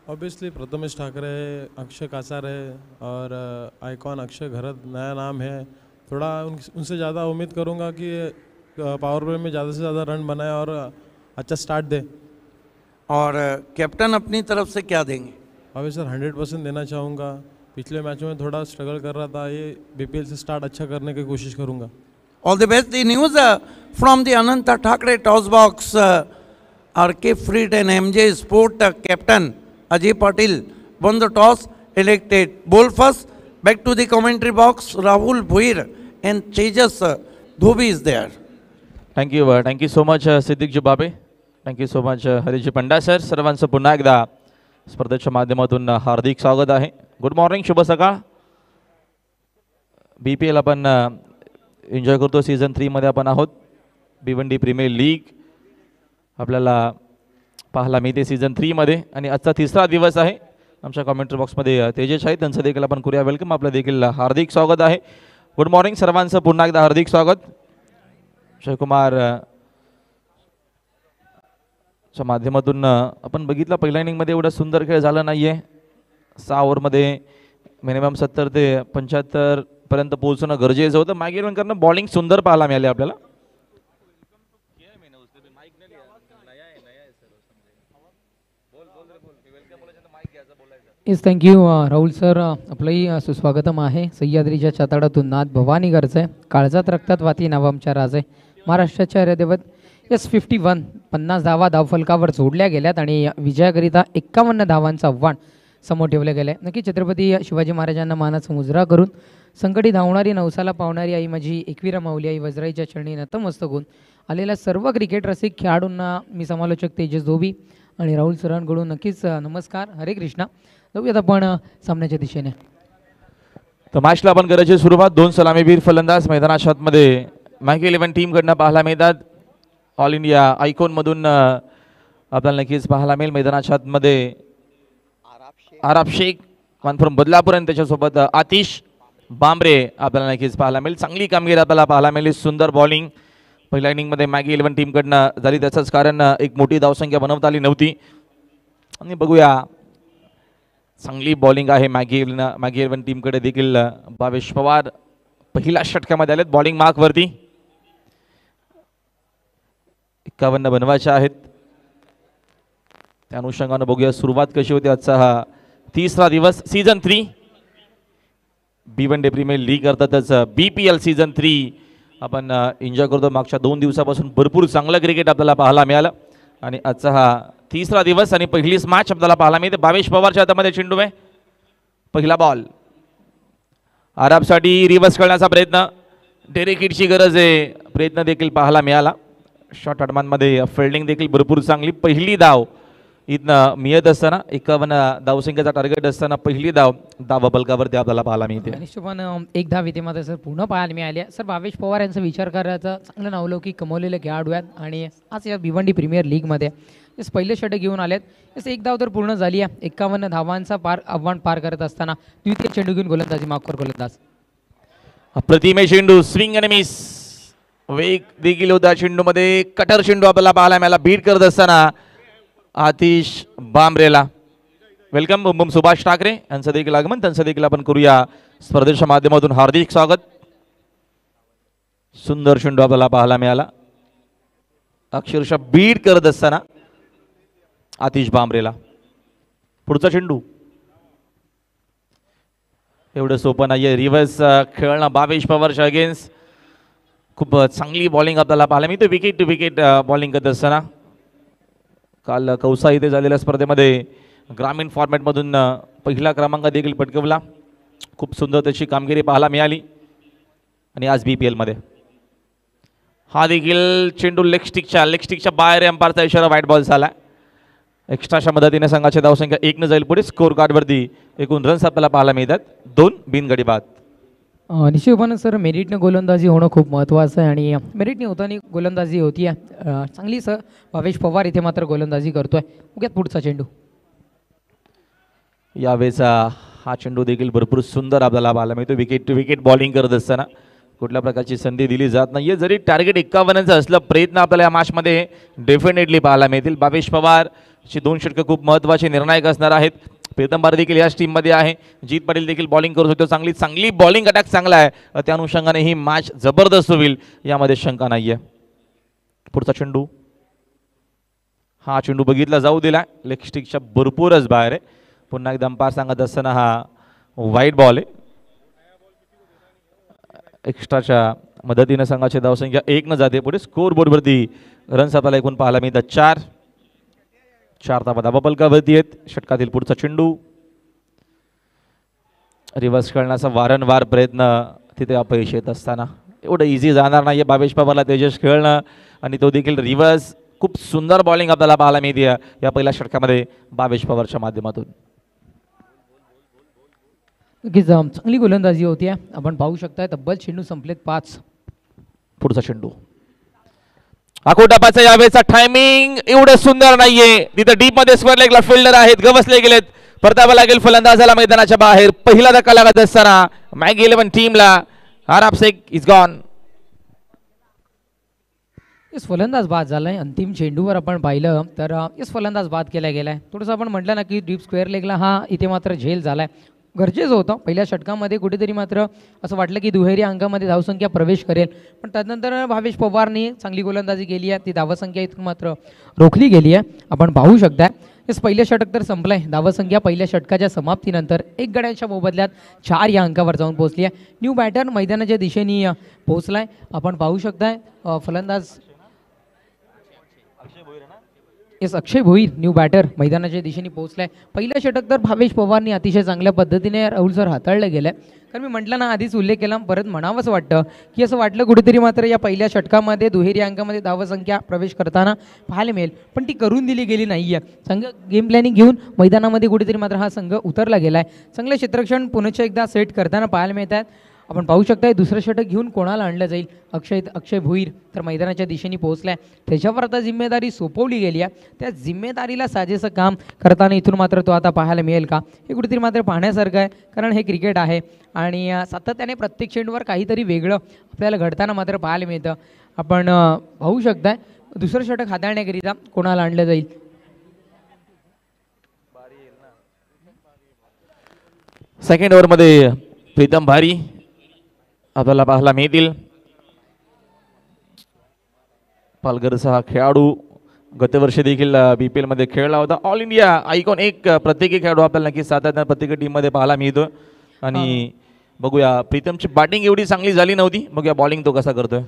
ऑब्वियसली प्रथमेश ठाकरे है, अक्षय कासार है, और आइकॉन अक्षय घरत नया नाम है, थोड़ा उनसे ज़्यादा उम्मीद करूँगा कि पावर प्ले में ज़्यादा से ज़्यादा रन बनाए और अच्छा स्टार्ट दे। और कैप्टन अपनी तरफ से क्या देंगे? अभी सर 100% देना चाहूँगा। पिछले मैचों में थोड़ा स्ट्रगल कर रहा था, ये बीपीएल से स्टार्ट अच्छा करने की कोशिश करूँगा। All the best. The news from the Ananta Thakre toss box. RK Fried and MJ Sport captain Ajay Patil won the toss, elected bowl first. Back to the commentary box. Rahul Bhuir and Tejas Dhobi is there. Thank you so much सिद्दीकजी Babe. Thank you so much हरीशजी Panda sir. सर्वांचं पुन्हा एकदा स्पर्धेच्या माध्यमातून हार्दिक स्वागत आहे. Good morning, शुभ सकाळ. BPL आपण एन्जॉय करतो. सीझन 3 मध्ये आपण आहोत. भिवंडी प्रीमियर लीग आपल्याला पाहायला मिळते सीझन 3 मध्ये आणि आजचा तिसरा दिवस आहे. आमच्या कमेंट्री बॉक्समध्ये तेजस आहे, त्यांचं देखील आपण करूया वेलकम. आपलं देखील हार्दिक स्वागत आहे. गुड मॉर्निंग सर्वांचं पुन्हा एकदा हार्दिक स्वागत. जयकुमार च्या माध्यमातून आपण बघितलं पहिल्या इनिंगमध्ये एवढा सुंदर खेळ झाला नाही आहे. 6 ओव्हरमध्ये मिनिमम 70 ते 75 पर्यंत पोहोचणं गरजेचं होतं. मागे करणं बॉलिंग सुंदर पाहायला मिळाली आपल्याला. Yes, thank you Rahul sir. आपलंही सुस्वागतम आहे. सह्याद्रीच्या चाताडातून नाथ भवानी गरजे, काळजात रक्तात वाती नाव आमच्या राजे, महाराष्ट्राच्या हृदयवत. येस, 50 धावा धावफलकावर जोडल्या गेल्यात आणि विजयाकरिता 51 धावांचं आव्हान समोर ठेवले गेले. नक्की छत्रपती शिवाजी महाराजांना मानाचा मुजरा करून संकटी धावणारी, नवसाला पावणारी आई माझी एकविरा माऊली आई वज्राईच्या चरणी नतमस्तक होऊन आलेल्या सर्व क्रिकेट रसिक खेळाडूंना मी समालोचक तेजस धोबी आणि राहुल सरांकडून नक्कीच नमस्कार, हरे कृष्णा. जाऊयात आपण सामन्याच्या दिशेने. तर मॅचला आपण करायची सुरुवात. 2 सलामीवीर फलंदाज मैदानाच्या आतमध्ये मॅगी 11 टीमकडनं पाहायला मिळतात. ऑल इंडिया आयकॉनमधून आपल्याला नक्कीच पाहायला मिळेल. मैदानाच्या आतमध्ये आराब शेख, वन फ्रॉम बदलापूर, आणि त्याच्यासोबत आतिश बांबरे आपल्याला नक्कीच पाहायला मिळेल. चांगली कामगिरी आपल्याला पाहायला मिळेल. सुंदर बॉलिंग पहिल्या इनिंगमध्ये मॅगी 11 टीमकडनं झाली. त्याचंच कारण एक मोठी धावसंख्या बनवता आली नव्हती. आणि बघूया, चांगली बॉलिंग आहे मॅगी 11 टीमकडे देखील. भावेश पवार पहिल्या षटकामध्ये आलेत बॉलिंग मार्कवरती. 51 बनवायच्या आहेत. त्या अनुषंगानं बघूया सुरुवात कशी होती. आजचा हा तिसरा दिवस सीझन 3 भिवंडी प्रीमियर लीग अर्थातच BPL सीझन 3 आपण एन्जॉय करतो. मागच्या 2 दिवसापासून भरपूर चांगलं क्रिकेट आपल्याला पाहायला मिळालं आणि आजचा हा तिसरा दिवस आणि पहिलीच मॅच आपल्याला पाहायला मिळते. भावेश पवारच्या हातामध्ये चेंडू आहे. पहिला बॉल आराबसाठी रिव्हर्स करण्याचा प्रयत्न. डेरेक हिटची गरज आहे. प्रयत्न देखील पाहायला मिळाला. शॉर्ट हटमानमध्ये फिल्डिंग देखील भरपूर चांगली. पहिली धाव इथनं मिळत असताना 51 धावसंख्येचा टार्गेट असताना पहिली धाव बलकावरती आपल्याला पाहायला मिळते. निश्चितपणे एक धाव इथे मात्र सर पूर्ण पाहायला मिळाली. सर, भावेश पवार यांचा विचार करायचा चांगलं नावलौकिक कमवलेले खेळाडू आहेत आणि आज या भिवंडी प्रीमियर लीगमध्ये येस पहिले षटक घेऊन आलेत. येस, एक धाव तर पूर्ण झाली आहे. 51 धावांचा आव्हान पार करत असताना द्वितीय चेंडू घेऊन गोलंदाजी माफकर गोलंदाज. प्रतिमे चेंडू स्विंग आणि मिस. वेग देखील होता चेंडूमध्ये. कटर चेंडू आपल्याला पाहायला मिळाला. बीट करत असताना आतिश बांबरेला वेलकम. बुम सुभाष ठाकरे यांचं देखील आगमन. त्यांचं देखील आपण करूया स्पर्धेच्या माध्यमातून हार्दिक स्वागत. सुंदर चेंडू आपल्याला पाहायला मिळाला. अक्षरशः बीट करत असताना आतिश बांबरेला. पुढचा चेंडू एवढं सोपं नाहीये. रिव्हर्स खेळणं भावेश पवारच्या अगेन्स्ट. खूप चांगली बॉलिंग आपल्याला पाहायला मिळते. विकेट टू विकेट बॉलिंग करत असताना. काल कौसा इथे झालेल्या स्पर्धेमध्ये ग्रामीण फॉर्मॅटमधून पहिला क्रमांक देखील पटकवला. खूप सुंदर त्याची कामगिरी पाहायला मिळाली. आणि आज BPLमध्ये हा देखील चेंडू लेग स्टिकच्या बाहेर अंपायरचा इशारा, व्हाईट बॉल झाला. एक्स्ट्राच्या मदतीने संघाची धावसंख्या 1 न जाईल पुढे. स्कोर कार्डवरती एकूण रन्स आपल्याला पाहायला मिळतात 2 बिनगडी बाद. निश्चितपणे सर, मेरिटनं गोलंदाजी होणं खूप महत्त्वाचं आहे आणि मेरिटने होताना गोलंदाजी होती आहे चांगली. सर, भावेश पवार इथे मात्र गोलंदाजी करतोय. उद्या पुढचा चेंडू. यावेळेचा हा चेंडू देखील भरपूर सुंदर आपल्याला पाहायला मिळतो. विकेट टू विकेट बॉलिंग करत असताना कुठल्या प्रकारची संधी दिली जात नाहीये. जरी टार्गेट 51चं असलं, प्रयत्न आपल्याला या मॅचमध्ये डेफिनेटली पाहायला मिळतील. भावेश पवारची 2 षटकं खूप महत्त्वाचे निर्णायक असणार आहेत. प्रीतम बारी देखील याच टीममध्ये आहे. जीत पाटील देखील बॉलिंग करू शकतो, चांगली बॉलिंग अटॅक चांगला आहे, त्या अनुषंगाने ही मॅच जबरदस्त होईल यामध्ये शंका नाही आहे. पुढचा चेंडू, हा चेंडू बघितला जाऊ दिला, लेग स्टिकच्या भरपूरच बाहेर आहे. पुन्हा एकदा अंपायर सांगत असताना हा वाईट बॉल आहे. एक्स्ट्राच्या मदतीने संघाची धावसंख्या 1 न जाते पुढे. स्कोर बोर्डवरती रन्स आपल्याला एकूण पाहायला मिळतात 4. 4 धावा धाबाफलकावरती आहेत. षटकातील पुढचा चेंडू, रिव्हर्स खेळण्याचा वारंवार प्रयत्न तिथे अपयश येत असताना एवढं इझी जाणार नाही आहे भावेश पवारला तेजस खेळणं, आणि तो देखील रिव्हर्स. खूप सुंदर बॉलिंग आपल्याला पाहायला मिळते या पहिल्या षटकामध्ये भावेश पवारच्या माध्यमातून. नक्कीच चांगली गोलंदाजी होती. आपण पाहू शकता तब्बल चेंडू संपलेत 5. पुढचा चेंडू, आकोटापाचा यावेळेचा टायमिंग एवढं सुंदर नाहीये. तिथं डीप मध्ये स्क्वेअर लेगला फिल्डर आहेत, गवसले गेलेत. परतावा लागेल फलंदाजाला मैदानाच्या बाहेर. पहिला धक्का लागत असताना मॅगी 11 टीमला आराब शेख इज गॉन. इस फलंदाज बाद झालाय. अंतिम चेंडूवर आपण पाहिलं तर इस फलंदाज बाद केला गेलाय. थोडंसं आपण म्हटलं ना की डीप स्क्वेअर लेगला हा इथे मात्र झेल झालाय. गरजेचं होतं. पहिल्या षटकामध्ये कुठेतरी मात्र असं वाटलं की दुहेरी अंकामध्ये धावसंख्या प्रवेश करेल, पण त्यानंतर भावेश पवारने चांगली गोलंदाजी केली आहे. ती धावसंख्या इथून मात्र रोखली गेली आहे. आपण पाहू शकता इस पहिलं षटक तर संपलंय. धावसंख्या पहिल्या षटकाच्या समाप्तीनंतर 1 गड्यांच्या मोबदल्यात 4 या अंकावर जाऊन पोहोचली आहे. न्यू बॅटर मैदानाच्या दिशेने पोहोचलाय. आपण पाहू शकताय फलंदाज yes Akshay Bhoir new batter मैदानाच्या दिशेने पोहोचलाय. पहिलं षटक तर भावेश पवारनी अतिशय चांगल्या पद्धतीने राहुल सर हाताळलं गेलं. कारण मी म्हटलं ना, आधीच उल्लेख केला, परत म्हणावंच वाटतं की असं वाटलं कुठेतरी मात्र या पहिल्या षटकामध्ये दुहेरी अंकामध्ये धावसंख्या प्रवेश करताना पाहायला मिळेल, पण ती करून दिली गेली नाही आहे. संघ गेम प्लॅनिंग घेऊन मैदानामध्ये कुठेतरी मात्र हा संघ उतरला गेला आहे. चांगलं क्षेत्ररक्षण पुन्हा एकदा सेट करताना पाहायला मिळत आहेत. आपण पाहू शकता दुसरं षटक घेऊन कोणाला आणलं जाईल. अक्षय भोईर तर मैदानाच्या दिशेने पोहोचलाय. त्याच्यावर आता जिम्मेदारी सोपवली गेली आहे. त्या जिम्मेदारीला साजेसं काम करताना इथून मात्र तो आता पाहायला मिळेल का, हे कुठेतरी मात्र पाहण्यासारखं आहे. कारण हे क्रिकेट आहे आणि सातत्याने प्रत्येक चेंडूवर काहीतरी वेगळं आपल्याला घडताना मात्र पाहायला मिळतं. आपण पाहू शकताय दुसरं षटक हाताळण्याकरिता कोणाला आणलं जाईल. सेकंड ओव्हरमध्ये प्रीतम भारी आपल्याला पाहायला मिळतील. पालघरचा हा खेळाडू गतवर्षी देखील BPL मध्ये खेळला होता. ऑल इंडिया आयकॉन एक प्रत्येकी खेळाडू आपल्याला नक्की सातत्याने प्रत्येक टीममध्ये पाहायला मिळतो. आणि बघूया प्रीतमची बॅटिंग एवढी चांगली झाली नव्हती, बघूया बॉलिंग तो कसा करतोय.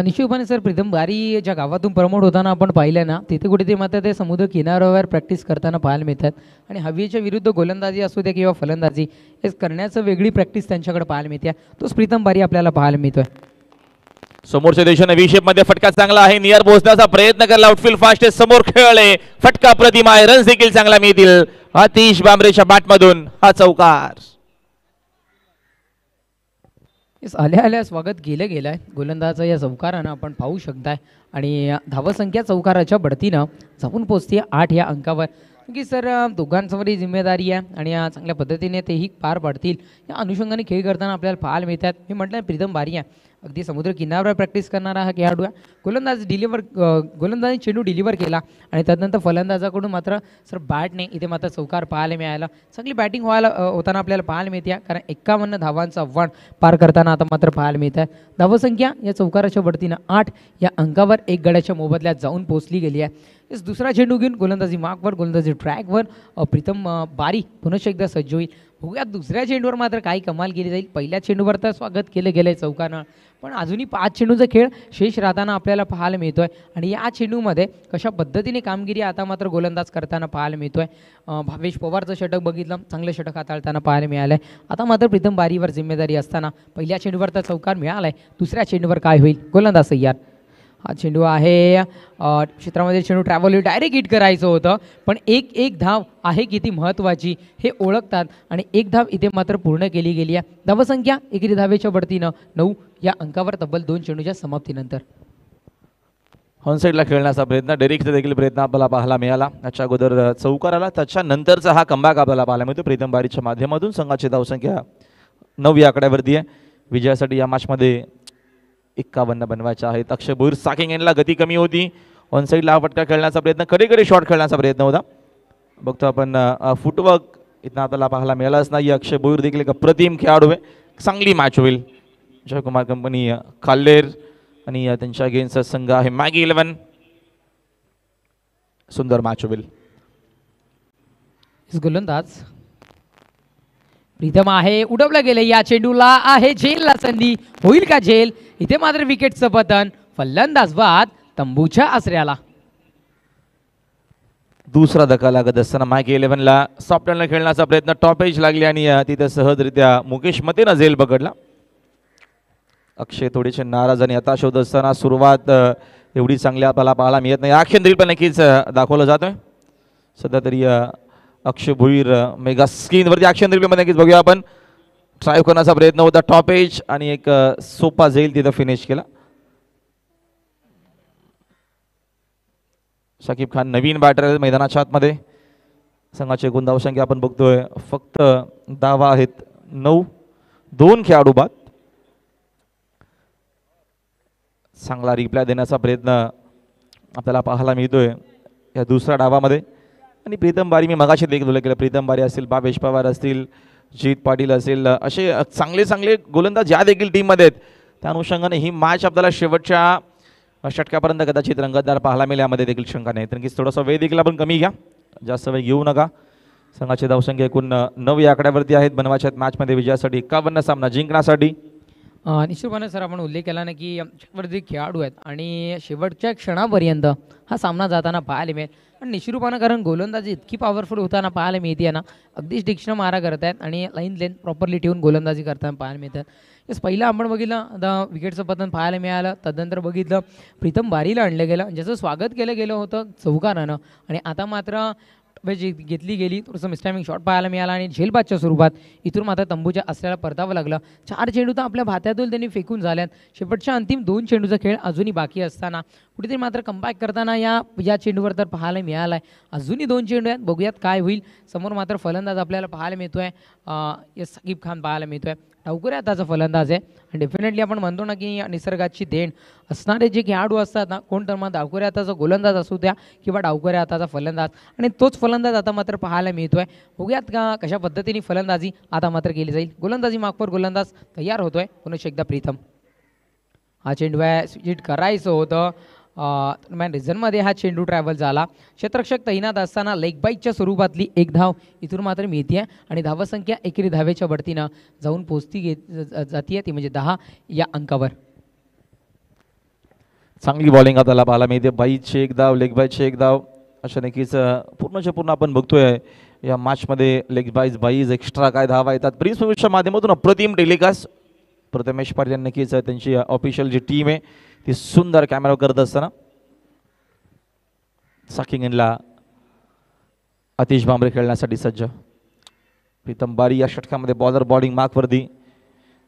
निश्चितपणे सर प्रीतम बारी ज्या गावातून प्रमोट होताना आपण पाहिलं ना, तिथे कुठेतरी मात्र ते समुद्र किनाऱ्यावर प्रॅक्टिस करताना पाहायला मिळतात. आणि हवेच्या विरुद्ध गोलंदाजी असू द्या किंवा फलंदाजी हे करण्याचं वेगळी प्रॅक्टिस त्यांच्याकडे पाहायला मिळते. तोच प्रीतम बारी आपल्याला पाहायला मिळतोय. समोरच्या दिशेने व्ही शेप मध्ये फटका चांगला आहे. नियर पोहोचण्याचा प्रयत्न करला. आउटफील्ड फास्ट समोर खेळले. फटका प्रतिमा आहे. रन्स देखील चांगला मिळतील. आतिश बांबरेच्या बॅटमधून हा चौकार. आल्या आल्या स्वागत केलं गेलं आहे गोलंदाजाचं या चौकारानं आपण पाहू शकताय. आणि धावसंख्या चौकाराच्या बढतीनं जाऊन पोचते 8 या अंकावर. की सर दोघांसमोरही जिम्मेदारी आहे आणि चांगल्या पद्धतीने तेही पार पाडतील या अनुषंगाने खेळ करताना आपल्याला पाहायला मिळतात. मी म्हटलं प्रीतम बारी आहे, अगदी समुद्र किनाऱ्यावर प्रॅक्टिस करणारा हा खेळाडू आहे. गोलंदाजी चेंडू डिलिव्हर केला आणि त्यानंतर फलंदाजाकडून मात्र सर बॅटने इथे मात्र चौकार पाहायला मिळाला. चांगली बॅटिंग होताना आपल्याला पाहायला मिळते. कारण 51 धावांचं आव्हान पार करताना आता मात्र पाहायला मिळत आहे. धावसंख्या या चौकाराच्या बढतीनं 8 या अंकावर 1 गड्याच्या मोबदल्यात जाऊन पोहोचली गेली आहे. दुसरा चेंडू घेऊन गोलंदाजी मार्कवर गोलंदाजी ट्रॅकवर प्रीतम बारी पुन्हा एकदा सज्ज होईल. बघूया दुसऱ्या चेंडूवर मात्र काही कमाल केली जाईल. पहिल्या चेंडूवर तर स्वागत केलं गेलं आहे चौकानं, पण अजूनही 5 चेंडूचा खेळ शेष राहताना आपल्याला पाहायला मिळतोय. आणि या चेंडूमध्ये कशा पद्धतीने कामगिरी आता मात्र गोलंदाज करताना पाहायला मिळतोय. भावेश पवारचं षटक बघितलं, चांगलं षटक हाताळताना पाहायला मिळालं आहे. आता मात्र प्रीतम बारीवर जिम्मेदारी असताना पहिल्या चेंडूवर तर चौकार मिळाला आहे. दुसऱ्या चेंडूवर काय होईल. गोलंदाज तयार. हा चेंडू आहे क्षेत्रामध्ये चेंडू ट्रॅव्हल डायरेक्ट हिट करायचं होतं, पण एक धाव आहे किती महत्त्वाची हे ओळखतात आणि 1 धाव इथे मात्र पूर्ण केली गेली आहे. धावसंख्या एकेरी धावेच्या बढतीनं 9 या अंकावर तब्बल 2 चेंडूच्या समाप्तीनंतर. ऑनसाईडला खेळण्याचा प्रयत्न, डेरिकचा देखील प्रयत्न आपल्याला पाहायला मिळाला. त्याच्या अगोदर चौकार आला, त्याच्यानंतरचा हा कमबॅक आपल्याला पाहायला मिळतो प्रीतम बारीच्या माध्यमातून. संघाची धावसंख्या 9 या आकड्यावरती आहे. विजयासाठी या मॅचमध्ये 51 बनवायच्या आहेत. अक्षय भोईर साकिंग एंडला गती कमी होती. ऑनसाईडला हा फटका खेळण्याचा प्रयत्न, कधी शॉट खेळण्याचा प्रयत्न होता. बघतो आपण फुटवर्क इथं आपल्याला पाहायला मिळालंच नाही. अक्षय भोईर देखील एक अप्रतिम खेळाडू आहे. चांगली मॅच होईल. जयकुमार कंपनी खाल्लेर आणि त्यांच्या अगेन्स्ट संघ आहे मॅगी 11. सुंदर मॅच होईल. गोलंदाज प्रीतम आहे, उडवलं गेलं या चेंडूला, आहे झेलला संधी, होईल का झेल? इथे मात्र विकेटचं पतन. फलंदाज बाद तंबूच्या आसऱ्याला. दुसरा धक्का लागत असताना मॅगी 11ला सॉफ्टहँडला खेळण्याचा प्रयत्न, टॉप एज लागली आणि तिथे सहजरित्या मुकेश मतेनं झेल पकडला. अक्षय थोडेसे नाराज आणि हताश होत असताना सुरुवात एवढी चांगली आपल्याला पाहायला मिळत नाही. ॲक्शन रील पण नक्कीच दाखवलं जातोय सध्या तरी. अक्षय भोईर मेगा स्क्रीनवरती ॲक्शन रीलमध्ये नक्कीच बघूया आपण. ट्राय करण्याचा प्रयत्न होता, टॉप एज आणि एक सोपा झेल तिथं फिनिश केला. शाकिब खान नवीन बॅटर मैदानाच्या आतमध्ये. संघाचे एकूण धावसंख्या आपण बघतोय फक्त 10 आहेत. 9, 2 खेळाडू बाद. चांगला रिप्लाय देण्याचा प्रयत्न आपल्याला पाहायला मिळतोय या दुसऱ्या डावामध्ये. आणि प्रीतम बारी मी मगाशी देखील उल्लेख केला, प्रीतम बारी असतील, भावेश पवार असतील, जीत पाटील असेल, असे चांगले चांगले गोलंदाज ज्या देखील टीममध्ये आहेत. त्या अनुषंगाने ही मॅच आपल्याला शेवटच्या षटकापर्यंत कदाचित रंगतदार पाहायला मिळेल, यामध्ये देखील शंका नाही. तर नक्कीच थोडासा वेळ देखील आपण कमी घ्या, जास्त वेळ घेऊ नका. संघाची धावसंख्या एकूण 9 या आकड्यावरती आहेत. बनवायच्या मॅचमध्ये विजयासाठी 51 सामना जिंकण्यासाठी. निश्चितपणे सर आपण उल्लेख केला ना की आमच्यावरती खेळाडू आहेत आणि शेवटच्या क्षणापर्यंत हा सामना जाताना पाहायला मिळेल. आणि निश्चितपणे कारण गोलंदाजी इतकी पॉवरफुल होताना पाहायला मिळते ना, अगदीच डिक्शनं मारा करत आहेत आणि लाईन लेंथ प्रॉपरली ठेवून गोलंदाजी करताना पाहायला मिळतात. येस, पहिलं आपण बघितलं आता विकेटचं पतन पाहायला मिळालं. तदनंतर बघितलं प्रीतम बारीला आणलं गेलं, ज्याचं स्वागत केलं गेलं होतं चौकारानं. आणि आता मात्र घेतली गेली, थोडंसं मिसटायमिंग शॉट पाहायला मिळाला आणि झेलबादच्या स्वरूपात इथून मात्र तंबूच्या आसऱ्याला परतावं लागलं. 4 चेंडू तर आपल्या भात्यातून त्यांनी फेकून झाल्यात. शेवटच्या अंतिम 2 चेंडूचा खेळ अजूनही बाकी असताना कुठेतरी मात्र कमबॅक करताना या चेंडूवर तर पाहायला मिळाला आहे. अजूनही 2 चेंडू आहेत, बघूयात काय होईल. समोर मात्र फलंदाज आपल्याला पाहायला मिळतोय, साकिब खान पाहायला मिळतोय. डावकऱ्या हाताचा फलंदाज आहे आणि डेफिनेटली आपण म्हणतो ना की निसर्गाची देण असणारे जे खेळाडू असतात ना, कोण तर मग डावकऱ्या हाताचा गोलंदाज असू द्या किंवा डावकऱ्या हाताचा फलंदाज, आणि तोच फलंदाज आता मात्र पाहायला मिळतोय. बघूयात का कशा पद्धतीने फलंदाजी आता मात्र केली जाईल. गोलंदाजी मागपर गोलंदाज तयार होतोय. पुन्हा एकदा प्रीतम, हा चेंडू स्वीट करायचं होतं. रिझनमध्ये हा चेंडू ट्रॅव्हल झाला. क्षेत्ररक्षक तैनात असताना लेग बाईटच्या स्वरूपातली 1 धाव इथून मात्र मिळते आणि धावसंख्या एकेरी धावेच्या बढतीनं जाऊन पोचती जाते, ती म्हणजे 10 या अंकावर. चांगली बॉलिंग आपल्याला पाहायला मिळते. बाईचे 1 धाव, लेग बाईचे 1 धाव, अशा नक्कीच पूर्णच्या पूर्ण आपण बघतोय या मॅचमध्ये. लेग बाईज एक्स्ट्रा काय धावा येतात. प्रिन्स मूव्हीच्या माध्यमातून अप्रतिम टेलिकास्ट. प्रथमेश पाटील नक्कीच त्यांची ऑफिशियल जी टीम आहे ती सुंदर कॅमेरा करत असताना. साकिंग इनला अतिश भांबरे खेळण्यासाठी सज्ज. प्रीतम बारी या षटकामध्ये बॉलर बॉलिंग मार्कवरती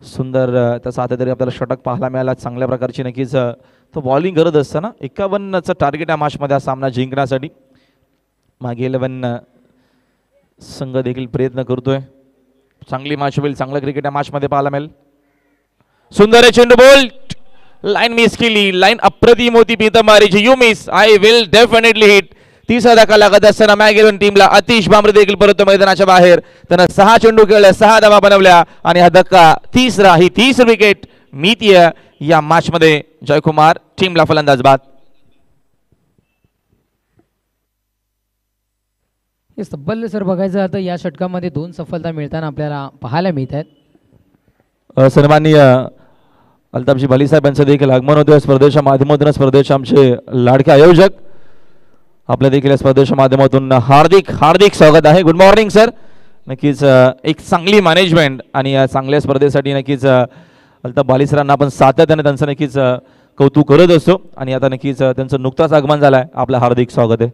सुंदर त्याचा आता तरी आपल्याला षटक पाहायला मिळाला. चांगल्या प्रकारची नक्कीच तो बॉलिंग करत असताना 51चं टार्गेट या मॅचमध्ये हा सामना जिंकण्यासाठी. मागे 11 संघ देखील प्रयत्न करतोय. चांगली मॅच होईल, चांगलं क्रिकेट या मॅचमध्ये पाहायला मिळेल. सुंदर आहे चेंडू, बोल, लाईन मिस केली. लाईन अप्रतिम होती प्रीतम बारीची. You miss, I will definitely hit. 30 धक्का लागत असताना मॅग 11 टीमला अतिश भांबरे देखील परत मैदानाच्या बाहेर. त्यानं 6 चेंडू खेळल्या, 6 धावा बनवल्या आणि हा धक्का 30रा, ही 30 विकेट मिळतीये या मॅचमध्ये. जयकुमार टीमला फलंदाज बाद. हे तब्बल सर बघायचं आता या षटकामध्ये 2 सफलता मिळताना आपल्याला पाहायला मिळत आहेत. सन्माननीय अल्ताफजी भाली साहेबांचं देखील आगमन होतं स्पर्धेच्या माध्यमातून. स्पर्धेचे आमचे लाडके आयोजक आपल्या देखील स्पर्धेच्या माध्यमातून हार्दिक हार्दिक स्वागत आहे. Good morning sir. नक्कीच एक चांगली मॅनेजमेंट आणि या चांगल्या स्पर्धेसाठी नक्कीच अल्ताफ भाली सरांना आपण सातत्याने त्यांचं नक्कीच कौतुक करत असतो आणि आता नक्कीच त्यांचं नुकताच आगमन झालं आहे. आपलं हार्दिक स्वागत आहे.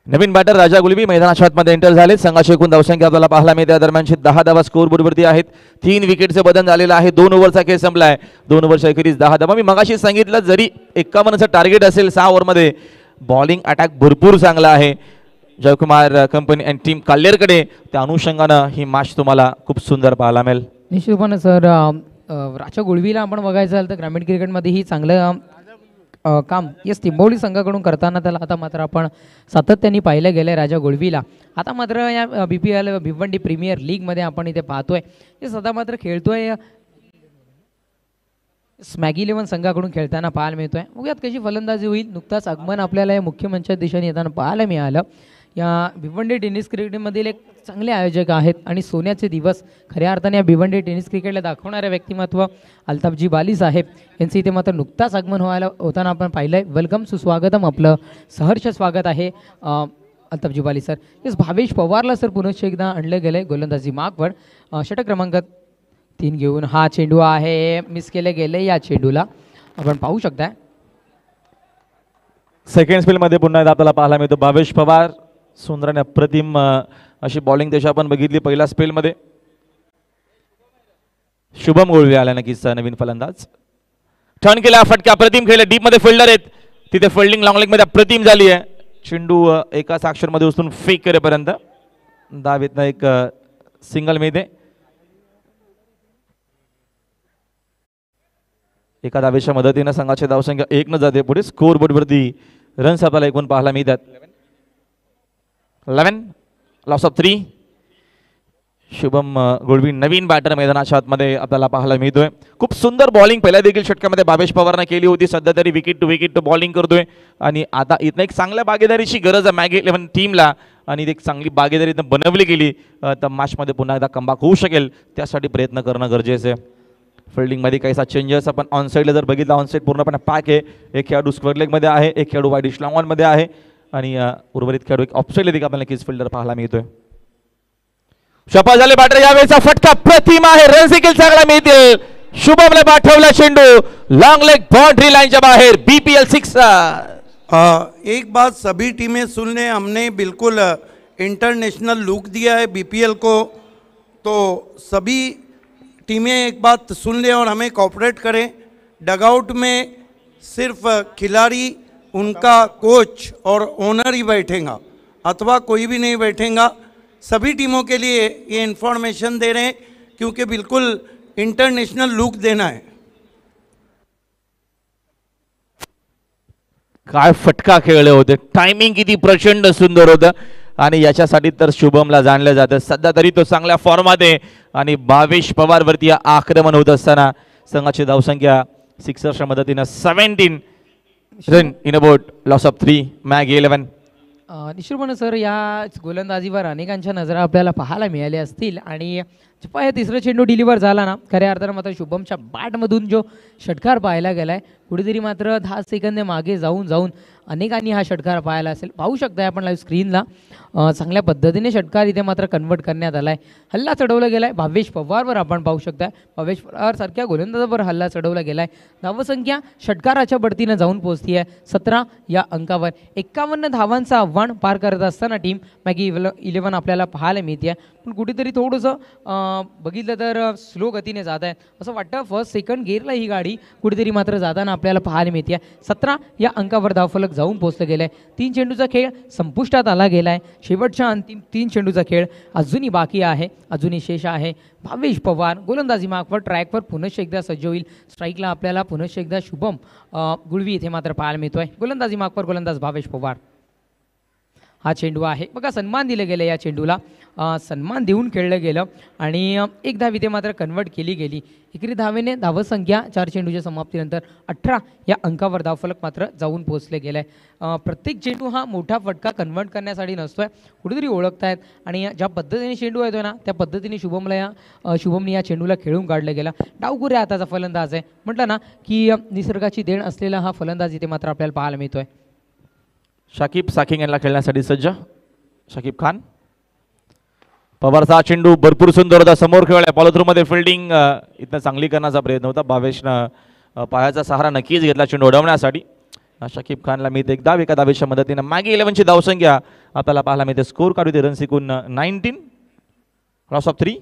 नवीन बॅटर राजा गुलबी मैदानाच्या आतमध्ये एंटर झाले. संघाची एकूण धावसंख्या आपल्याला पाहायला मिळते. दरम्यानची 10 धावा स्कोर बोर्डवरती आहेत. 3 विकेटचे बदल झालेलं आहे. 2 ओव्हरचा खेळ संपलाय. 2 ओव्हरच्या अखेरीस 10 धावा. मी मगाशी सांगितलं जरी 51चं टार्गेट असेल 6 ओव्हरमध्ये, बॉलिंग अटॅक भरपूर चांगला आहे जयकुमार कंपनी अँड टीम काल्लेरकडे. त्या अनुषंगानं ही मॅच तुम्हाला खूप सुंदर पाहायला मिळेल. निश्चितपणे सर राजा गुळवीला आपण बघायचं झालं तर ग्रामीण क्रिकेटमध्येही चांगलं काम या टिंबवली संघाकडून करताना त्याला आता मात्र आपण सातत्याने पाहिलं गेलं राजा गोळवीला. आता मात्र या BPL भिवंडी प्रीमियर लीगमध्ये आपण इथे पाहतोय हे सध्या मात्र खेळतोय स्मॅगी 11 संघाकडून खेळताना पाहायला मिळतोय. बघूयात कशी फलंदाजी होईल. नुकताच आगमन आपल्याला या मुख्य मंचाच्या दिशेने येताना पाहायला मिळालं. या भिवंडी टेनिस क्रिकेटमधील एक चांगले आयोजक आहेत आणि सोन्याचे दिवस खऱ्या अर्थाने या भिवंडी टेनिस क्रिकेटला दाखवणारे व्यक्तिमत्व अल्ताफजी बाली साहेब यांचं इथे मात्र नुकताच आगमन व्हायला होताना आपण पाहिलंय. वेलकम सुस्वागतम आपलं सहर्ष स्वागत आहे अल्ताफजी बाली सर. येस भावेश पवारला सर पुनश्च एकदा आणलं गेलं गोलंदाजी मागवर. षटक क्रमांक 3 घेऊन हा चेंडू आहे मिस केले गेले. या चेंडूला आपण पाहू शकता सेकंड स्पेलमध्ये पुन्हा एकदा आपल्याला पाहायला मिळतो भावेश पवार. सुंदर आणि अप्रतिम अशी बॉलिंग त्याची आपण बघितली पहिल्या स्पेलमध्ये. शुभम गोळवे आला नक्कीच नवीन फलंदाज. टर्न केला फटका अप्रतिम खेळले. डीप मध्ये फिल्डर आहेत तिथे फिल्डिंग लॉंग लेग मध्ये अप्रतिम झाली आहे. चेंडू एकाच अक्षरमध्ये उचलून फेक करेपर्यंत धावेतनं एक सिंगल मिळते. एका धावेच्या मदतीनं संघाची धावसंख्या 1 न जाते पुढे. स्कोर बोर्डवरती रन्स आपल्याला एकूण पाहायला मिळतात 11. Loss of 3. शुभम गोळवी नवीन बॅटर मैदानाच्या आतमध्ये आपल्याला पाहायला मिळतोय. खूप सुंदर बॉलिंग पहिल्या देखील षटकामध्ये भावेश पवारने केली होती. सध्या तरी विकेट टू बॉलिंग करतोय आणि आता इथं एक चांगल्या बागेदारीची गरज आहे मॅगी 11 टीमला आणि एक चांगली बागेदारी इथं बनवली गेली तर मॅचमध्ये पुन्हा एकदा कमबॅक होऊ शकेल. त्यासाठी प्रयत्न करणं गरजेचं आहे. फिल्डिंगमध्ये काहीसा चेंजेस आपण ऑनसाईडला जर बघितला ऑनसाईड पूर्णपणे पॅक आहे. एक खेळाडू स्क्वेअर लेगमध्ये आहे, एक खेळाडू वाईड लॉंग ऑनमध्ये आहे आणि उर्वरित खेळाडू एक ऑफसाईडला देखील आपल्याला नक्कीच फिल्डर पाहायला मिळतोय. शपा झाले बॅटर. यावेळेचा फटका प्रतिम आहे. रन्स देखील चांगला मिळतील. शुभमने पाठवला चेंडू लॉंग लेग बाउंड्री लाईनच्या बाहेर. BPL 6. एक बात सभी टीमें सुन लें, हमने बिल्कुल इंटरनेशनल लुक दिया है BPL को, तो सभी टीमें एक बात सुन लें और हमें कोऑपरेट करें. डगआउट में सिर्फ खिलाड़ी, उनका कोच और ओनर ही बैठेगा अथवा कोई भी नहीं बैठेगा. सभी टीमों के लिए ये इन्फॉर्मेशन दे रहे हैं क्योंकि बिल्कुल इंटरनेशनल लुक देना है. काय फटका खेळले होते. टायमिंग किती प्रचंड सुंदर होतं आणि याच्यासाठी तर शुभमला जाणलं जातं. सध्या तरी तो चांगल्या फॉर्ममध्ये आणि भावेश पवारवरती आक्रमण होत असताना संघाची धावसंख्या सिक्सरच्या मदतीनं 17 run in about loss of 3 Maggi 11. निश्चितपणे सर या गोलंदाजीवर अनेकांच्या नजरा आपल्याला पाहायला मिळाल्या असतील आणि जेव्हा तिसरा चेंडू डिलिव्हर झाला ना खऱ्या अर्थानं मात्र शुभमच्या बॅटमधून जो षटकार पाहायला गेलाय कुठेतरी मात्र 10 सेकंद मागे जाऊन अनेकांनी हा षटकार पाहायला असेल. पाहू शकताय आपण लाईव्ह स्क्रीनला चांगल्या पद्धतीने षटकार इथे मात्र कन्वर्ट करण्यात आलाय. हल्ला चढवला गेलाय भावेश पवारवर. आपण पाहू शकताय भावेश पवार सारख्या गोलंदाजावर हल्ला चढवला गेलाय. धावसंख्या षटकाराच्या बढतीनं जाऊन पोहोचती आहे 17 या अंकावर. 51 धावांचं आव्हान पार करत असताना टीम मॅगी 11 आपल्याला पाहायला मिळते. पण कुठेतरी थोडंसं बघितलं तर स्लो गतीने जात आहे असं वाटतं. फर्स्ट सेकंड गिअरला ही गाडी कुठेतरी मात्र जाताना आपल्याला पाहायला मिळते. 17 या अंकावर धावफलक जाऊन पोहोचलं गेलं आहे. 3 चेंडूचा खेळ संपुष्टात आला गेला आहे. शेवटच्या अंतिम 3 चेंडूचा खेळ अजूनही बाकी आहे, अजूनही शेष आहे. भावेश पवार गोलंदाजी मार्कवर ट्रॅकवर पुनश्च एकदा सज्ज होईल. स्ट्राईकला आपल्याला पुनश्च एकदा शुभम गुळवी इथे मात्र पाहायला मिळतोय. गोलंदाजी मार्कवर गोलंदाज भावेश पवार. हा चेंडू आहे बघा. सन्मान दिले गेले या चेंडूला. सन्मान देऊन खेळलं गेलं आणि एक धाव इथे मात्र कन्वर्ट केली गेली. एकरी धावेने धावसंख्या 4 चेंडूच्या समाप्तीनंतर 18 या अंकावर धावफलक मात्र जाऊन पोहोचले गेलं आहे. प्रत्येक चेंडू हा मोठा फटका कन्वर्ट करण्यासाठी नसतोय कुठेतरी ओळखतायत आणि ज्या पद्धतीने चेंडू येतोय ना त्या पद्धतीने शुभमने या चेंडूला खेळून काढलं गेलं. डावखुऱ्या हाताचा फलंदाज आहे. म्हटलं ना की निसर्गाची देण असलेला हा फलंदाज इथे मात्र आपल्याला पाहायला मिळतोय. शाकिब साकिंग यांना खेळण्यासाठी सज्ज. शाकिब खान. पवारचा चेंडू भरपूर सुंदर होता. समोर खेळला फॉलोथ्रूमध्ये फिल्डिंग इथं चांगली करण्याचा प्रयत्न होता. भावेशनं पायाचा सहारा नक्कीच घेतला चेंडू उडवण्यासाठी. शाकिब खानला मिळते एक धाव. एका धावेच्या मदतीनं मॅगी 11ची धावसंख्या आपल्याला पाहायला मिळते. स्कोर काढू दे रन्स एकूण 19. Loss of 3.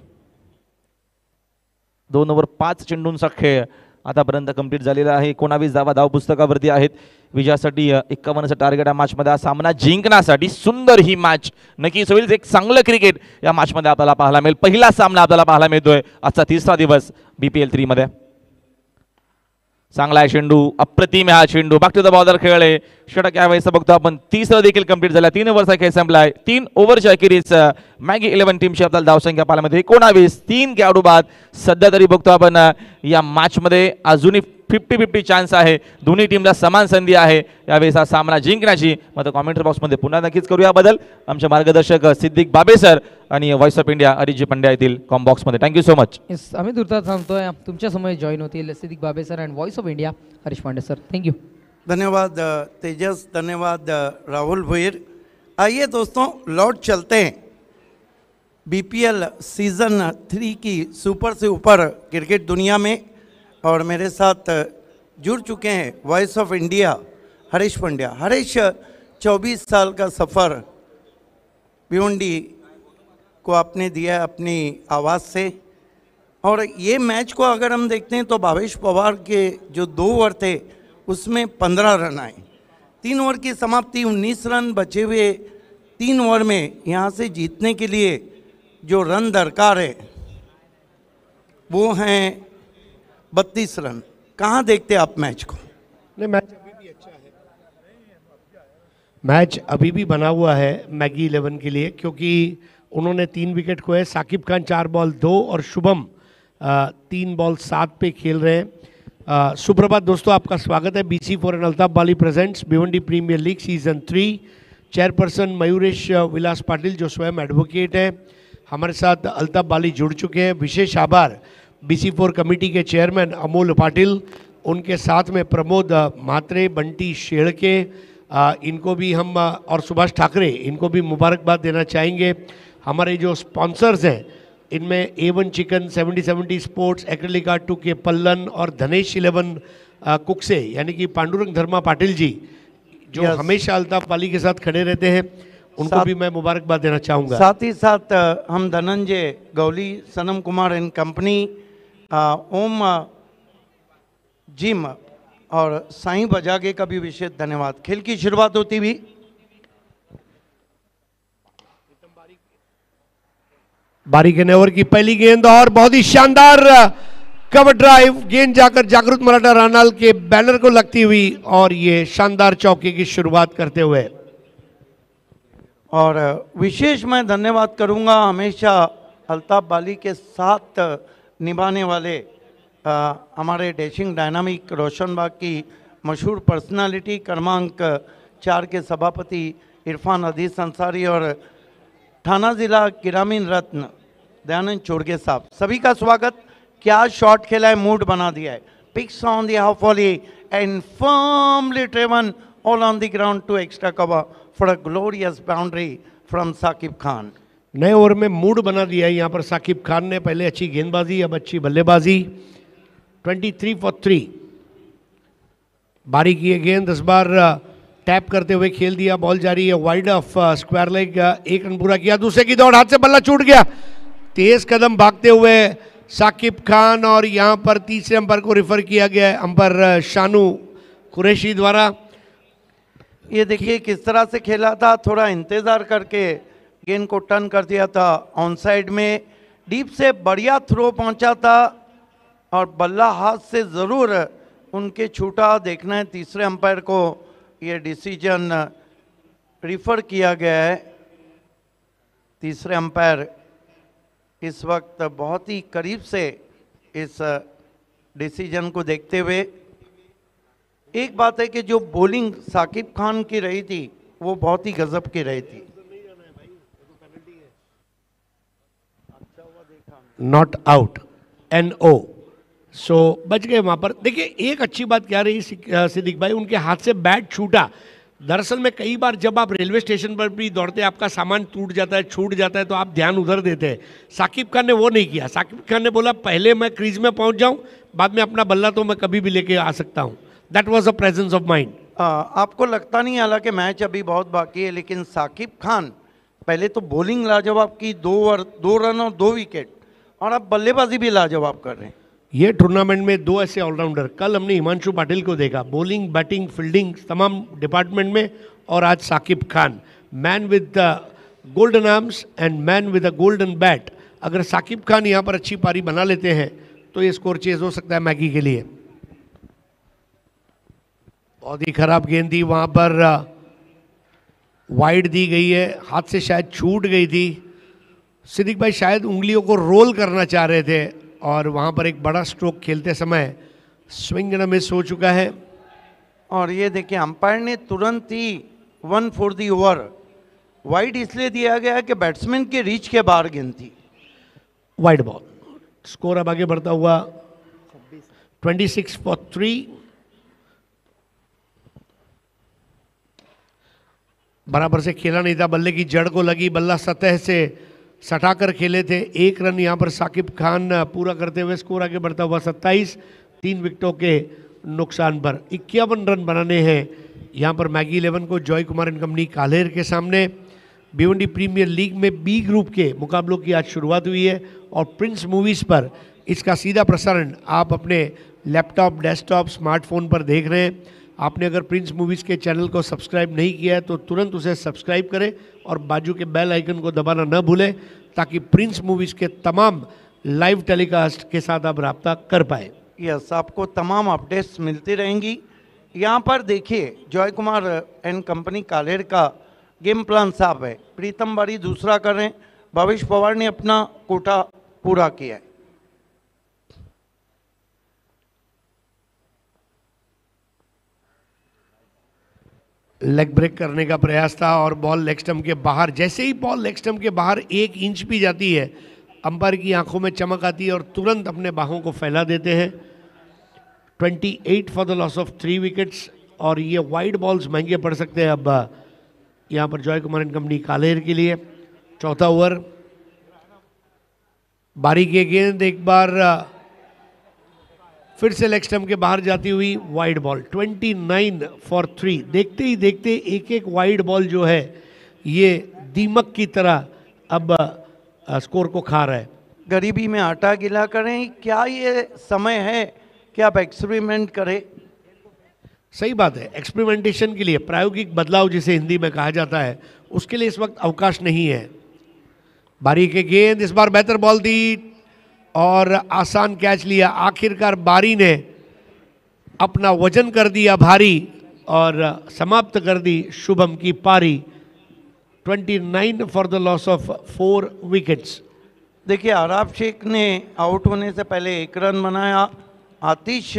2 ओव्हर 5 चेंडूंचा खेळ आतापर्यंत कंप्लीट झालेला आहे. 19 धावा धाव पुस्तकावरती आहेत. विजयासाठी 51चं टार्गेट या मॅचमध्ये. हा सामना जिंकण्यासाठी सुंदर ही मॅच नक्कीच होईल. एक चांगलं क्रिकेट या मॅचमध्ये आपल्याला पाहायला मिळेल. पहिला सामना आपल्याला पाहायला मिळतोय आजचा 3रा दिवस BPL 3 मध्ये. चांगला आहे चेंडू, अप्रतिम आहे हा चेंडू, बॅक टू द बॉर्डर खेळले. षटक यावेळेस बघतो आपण 30 देखील कंप्लीट झाला. 3 ओव्हरचा खेळ संपलाय. 3 ओव्हरच्या अखेरीस मॅगी 11 टीमची आपल्याला धावसंख्या पाहायला मिळते 19. 3 खेळाडू बाद. सध्या तरी बघतो आपण या मॅचमध्ये अजूनही 50-50 चान्स आहे. दोन्ही टीमला समान संधी आहे यावेळेस हा सामना जिंकण्याची. मात्र कॉमेंट्री बॉक्समध्ये पुन्हा नक्कीच करूया बदल. आमचे मार्गदर्शक सिद्दीक बाबे सर आणि व्हॉइस ऑफ इंडिया अरिजी पंड्या येतील कॉम बॉक्समध्ये. Thank you so much. येस, आम्ही तुर्तास थांबतोय. तुमच्या समोर जॉईन होतील Siddique Babe sir and voice of India Harish Pande sir. Thank you. धन्यवाद तेजस, धन्यवाद राहुल भोईर. आइए दोस्तों, लौट चलते हैं बीपीएल सीज़न 3 की सुपर से ऊपर क्रिकेट दुनिया में, और मेरे साथ जुड़ चुके हैं voice of India Harish Pandya. Harish, 24 साल का सफ़र भिवंडी को आपने दिया है अपनी आवाज़ से, और ये मैच को अगर हम देखते हैं तो भावेश पवार के जो 2 ओवर थे उसमें 15 रन आए. 3 ओवर की समाप्ति, 19 रन बचे हुए 3 ओवर में. यहाँ से जीतने के लिए जो रन दरकार है वो हैं 32 रन. कहाँ देखते आप मैच को? नहीं, मैच अभी भी अच्छा है. मैच अभी भी बना हुआ है मैगी 11 के लिए, क्योंकि उन्होंने 3 विकेट खोए. साकिब खान 4 बॉल 2 और शुभम 3 बॉल 7 पे खेल रहे हैं. सुप्रभात दोस्तों, आपका स्वागत है. BC4 and Altaf Bali presents Bhiwandi premier league season 3. Chairperson Mayuresh Vilas Patil जो स्वयं एडवोकेट हैं, हमारे साथ अल्ताफ बाली जुड़ चुके हैं. विशेष आभार BC4 कमेटी के चेयरमैन अमोल पाटिल, उनके साथ में प्रमोद म्हात्रे, बंटी शेड़के, इनको भी हम, और सुभाष ठाकरे, इनको भी मुबारकबाद देना चाहेंगे. हमारे जो स्पॉन्सर्स हैं इनमें A1 chicken, 70-70 sports, acrylic art 2K पल्लन और धनेश 11 कुकसे, यानी कि पांडुरंग धर्मा पाटिल जी जो हमेशा अल्ताफ बाली के साथ खड़े रहते हैं, उनको भी मैं मुबारकबाद देना चाहूँगा. साथ ही साथ हम Dhananjay Gauli, Sanam Kumar and company, Om gym और साईं बजागे का भी विशेष धन्यवाद. खेल की शुरुआत होती हुई बारी के ओवर की पहली गेंद और बहुत ही शानदार कवर ड्राइव. गेंद जाकर जागृत मराठा रानाल के बैनर को लगती हुई और ये शानदार चौके की शुरुआत करते हुए. और विशेष मैं धन्यवाद करूंगा हमेशा अल्ताफ बाली के साथ निभाने वाले हमारे डैशिंग डायनामिक रोशनबाग की मशहूर पर्सनालिटी क्रमांक 4 के सभापति इरफान अदीस अंसारी और थाना जिला ग्रामीण रत्न दयानंद चोरगे साहब. सभी का स्वागत. क्या शॉट खेला है, मूड बना दिया है. Picks on the half volley and firmly driven all on the ground to extra cover for a glorious boundary from Sakib Khan. नए ओवर में मूड बना दिया है यहाँ पर साकिब खान ने. पहले अच्छी गेंदबाजी, अब अच्छी बल्लेबाजी. 23 for 3. बारी की गेंद इस बार टैप करते हुए खेल दिया. बॉल जारी है wide of square leg. 1 run पूरा किया. दूसरे की दौड़, हाथ से बल्ला छूट गया. तेज कदम भागते हुए साकिब खान, और यहाँ पर तीसरे अंपायर को रेफर किया गया है अंपायर शानू कुरैशी द्वारा. ये देखिए किस तरह से खेला था, थोड़ा इंतज़ार करके गेंद को टर्न कर दिया था. ऑन साइड में डीप से बढ़िया थ्रो पहुंचा था और बल्ला हाथ से ज़रूर उनके छूटा. देखना है तीसरे अंपायर को ये डिसीजन रिफ़र किया गया है. तीसरे अंपायर इस वक्त बहुत ही करीब से इस डिसीजन को देखते हुए. एक बात है कि जो बॉलिंग साकिब खान की रही थी वो बहुत ही गजब की रही थी. Not out, NO. सो बच गए वहाँ पर. देखिए एक अच्छी बात क्या रही सिद्दीक भाई, उनके हाथ से बैट छूटा. दरअसल में कई बार जब आप रेलवे स्टेशन पर भी दौड़ते हैं, आपका सामान टूट जाता है, छूट जाता है, तो आप ध्यान उधर देते हैं. साकिब खान ने वो नहीं किया. साकिब खान ने बोला पहले मैं क्रीज में पहुंच जाऊं, बाद में अपना बल्ला तो मैं कभी भी लेके आ सकता हूं. That was a presence of mind. आपको लगता नहीं, हालांकि मैच अभी बहुत बाकी है, लेकिन साकिब खान पहले तो बॉलिंग लाजवाब की, 2 रन और 2 विकेट, और अब बल्लेबाजी भी लाजवाब कर रहे हैं. ये टूर्नामेंट में 2 ऐसे ऑलराउंडर, कल हमने हिमांशु पाटिल को देखा बॉलिंग, बैटिंग, फील्डिंग तमाम डिपार्टमेंट में, और आज Sakib Khan, man with golden arms and man with a golden bat. अगर साकिब खान यहाँ पर अच्छी पारी बना लेते हैं तो ये स्कोर चेज हो सकता है मैगी के लिए. बहुत ही खराब गेंद थी वहाँ पर, वाइड दी गई है, हाथ से शायद छूट गई थी। सिद्दीक भाई शायद उंगलियों को रोल करना चाह रहे थे और वहाँ पर एक बड़ा स्ट्रोक खेलते समय स्विंग एंड मिस हो चुका है। और ये देखिए अंपायर ने तुरंत ही 1 for the ओवर वाइड इसलिए दिया गया कि बैट्समैन के रीच के बाहर गेंद थी। वाइड बॉल, स्कोर अब आगे बढ़ता हुआ 26 for 3। बराबर से खेला नहीं था, बल्ले की जड़ को लगी, बल्ला सतह से सटाकर खेले थे। 1 रन यहाँ पर साकिब खान पूरा करते हुए स्कोर आगे बढ़ता हुआ 27, 3 विकेटों के नुकसान पर। 51 रन बनाने हैं यहाँ पर मैगी 11 को जॉय कुमार एंड कंपनी कालेर के सामने। भिवंडी प्रीमियर लीग में बी ग्रुप के मुकाबलों की आज शुरुआत हुई है और प्रिंस मूवीज़ पर इसका सीधा प्रसारण आप अपने लैपटॉप, डेस्कटॉप, स्मार्टफोन पर देख रहे हैं। आपने अगर प्रिंस मूवीज़ के चैनल को सब्सक्राइब नहीं किया है तो तुरंत उसे सब्सक्राइब करें और बाजू के बेल आइकन को दबाना न भूलें ताकि प्रिंस मूवीज़ के तमाम लाइव टेलीकास्ट के साथ आप रब्ता कर पाए। यस, आपको तमाम अपडेट्स मिलती रहेंगी। यहाँ पर देखिए जॉय कुमार एंड कंपनी कालेर का गेम प्लान साफ है। प्रीतम बारी दूसरा कर रहे हैं, भविष पवार ने अपना कोटा पूरा किया है। लेग ब्रेक करने का प्रयास था और बॉल लेग स्टंप के बाहर। जैसे ही बॉल लेग स्टंप के बाहर 1 इंच भी जाती है, अंपायर की आंखों में चमक आती है और तुरंत अपने बाहों को फैला देते हैं। 28 for the loss of 3 wickets. और ये वाइड बॉल्स महंगे पड़ सकते हैं अब यहाँ पर जॉय कुमार एंड कंपनी कालेर के लिए। चौथा ओवर, बारी की गेंद एक बार फिर से लेग स्टंप के बाहर जाती हुई वाइड बॉल। 29 फॉर 3। देखते ही देखते एक एक वाइड बॉल जो है ये दीमक की तरह अब स्कोर को खा रहा है। गरीबी में आटा गिला करें, क्या ये समय है कि आप एक्सपेरिमेंट करें? सही बात है, एक्सपेरिमेंटेशन के लिए, प्रायोगिक बदलाव जिसे हिंदी में कहा जाता है, उसके लिए इस वक्त अवकाश नहीं है। बारी के गेंद, इस बार बेहतर बॉल दी और आसान कैच लिया। आखिरकार बारी ने अपना वजन कर दिया भारी और समाप्त कर दी शुभम की पारी। 29 for the loss of 4 wickets. देखिए आराफ शेख ने आउट होने से पहले 1 रन बनाया। आतिश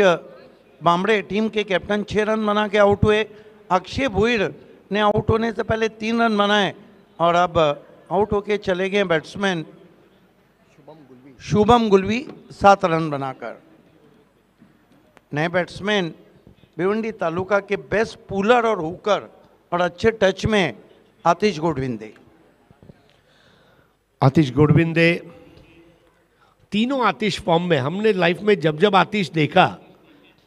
बामड़े टीम के कैप्टन 6 रन बना के आउट हुए। अक्षय भुईर ने आउट होने से पहले 3 रन बनाए और अब आउट होके चले गए बैट्समैन शुभम गुलवी 7 रन बनाकर। नए बैट्समैन भिवंडी तालुका के बेस्ट पुलर और हुकर और अच्छे टच में आतिश गोडविंदे। आतिश गोडविंदे, तीनों आतिश फॉर्म में। हमने लाइफ में जब जब आतिश देखा,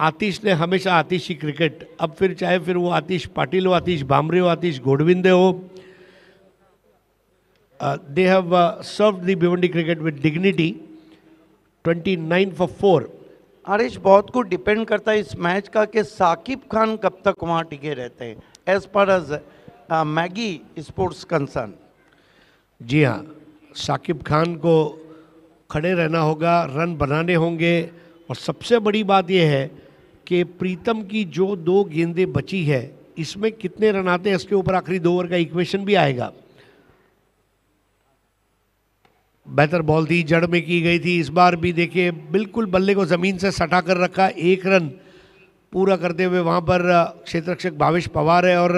आतिश ने हमेशा आतिशी क्रिकेट, अब फिर चाहे फिर वो आतिश पाटिल हो, आतिश बामरे हो, आतिश गोडविंदे हो, they have served the Bhiwandi cricket with dignity. 29 for 4. Aarish, बहुत कुछ डिपेंड करता है इस मैच का कि साकिब खान कब तक वहाँ टिके रहते हैं एज पर एज मैगी स्पोर्ट्स कंसर्न। जी हाँ, साकिब खान को खड़े रहना होगा, रन बनाने होंगे और सबसे बड़ी बात यह है कि प्रीतम की जो 2 गेंदें बची है इसमें कितने रन आते हैं, इसके ऊपर आखिरी 2 ओवर का इक्वेशन भी आएगा। बेहतर बॉल थी, जड़ में की गई थी। इस बार भी देखिए बिल्कुल बल्ले को ज़मीन से सटा कर रखा। 1 रन पूरा करते हुए वहाँ पर क्षेत्ररक्षक भावेश पवार है और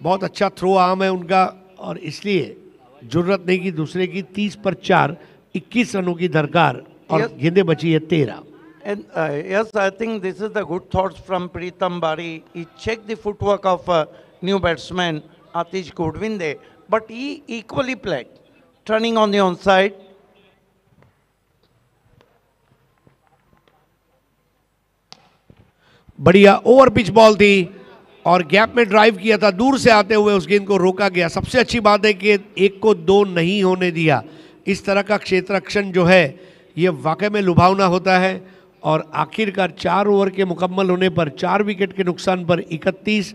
बहुत अच्छा थ्रो आर्म है उनका और इसलिए जरूरत नहीं कि दूसरे की 30 पर 4, 21 रनों की दरकार और गेंदें बची है 13। And yes, I think this is the good thoughts from Pritam Bari. He checked the footwork of new batsman Atish Godwinde, but he equally played, turning on the onside. बढ़िया ओवर पिच बॉल थी और gap में drive किया था, दूर से आते हुए उस गेंद को रोका गया। सबसे अच्छी बात है कि 1 को 2 नहीं होने दिया। इस तरह का क्षेत्ररक्षण जो है ये वाकई में लुभावना होता है और आखिरकार 4 ओवर के मुकम्मल होने पर 4 विकेट के नुकसान पर 31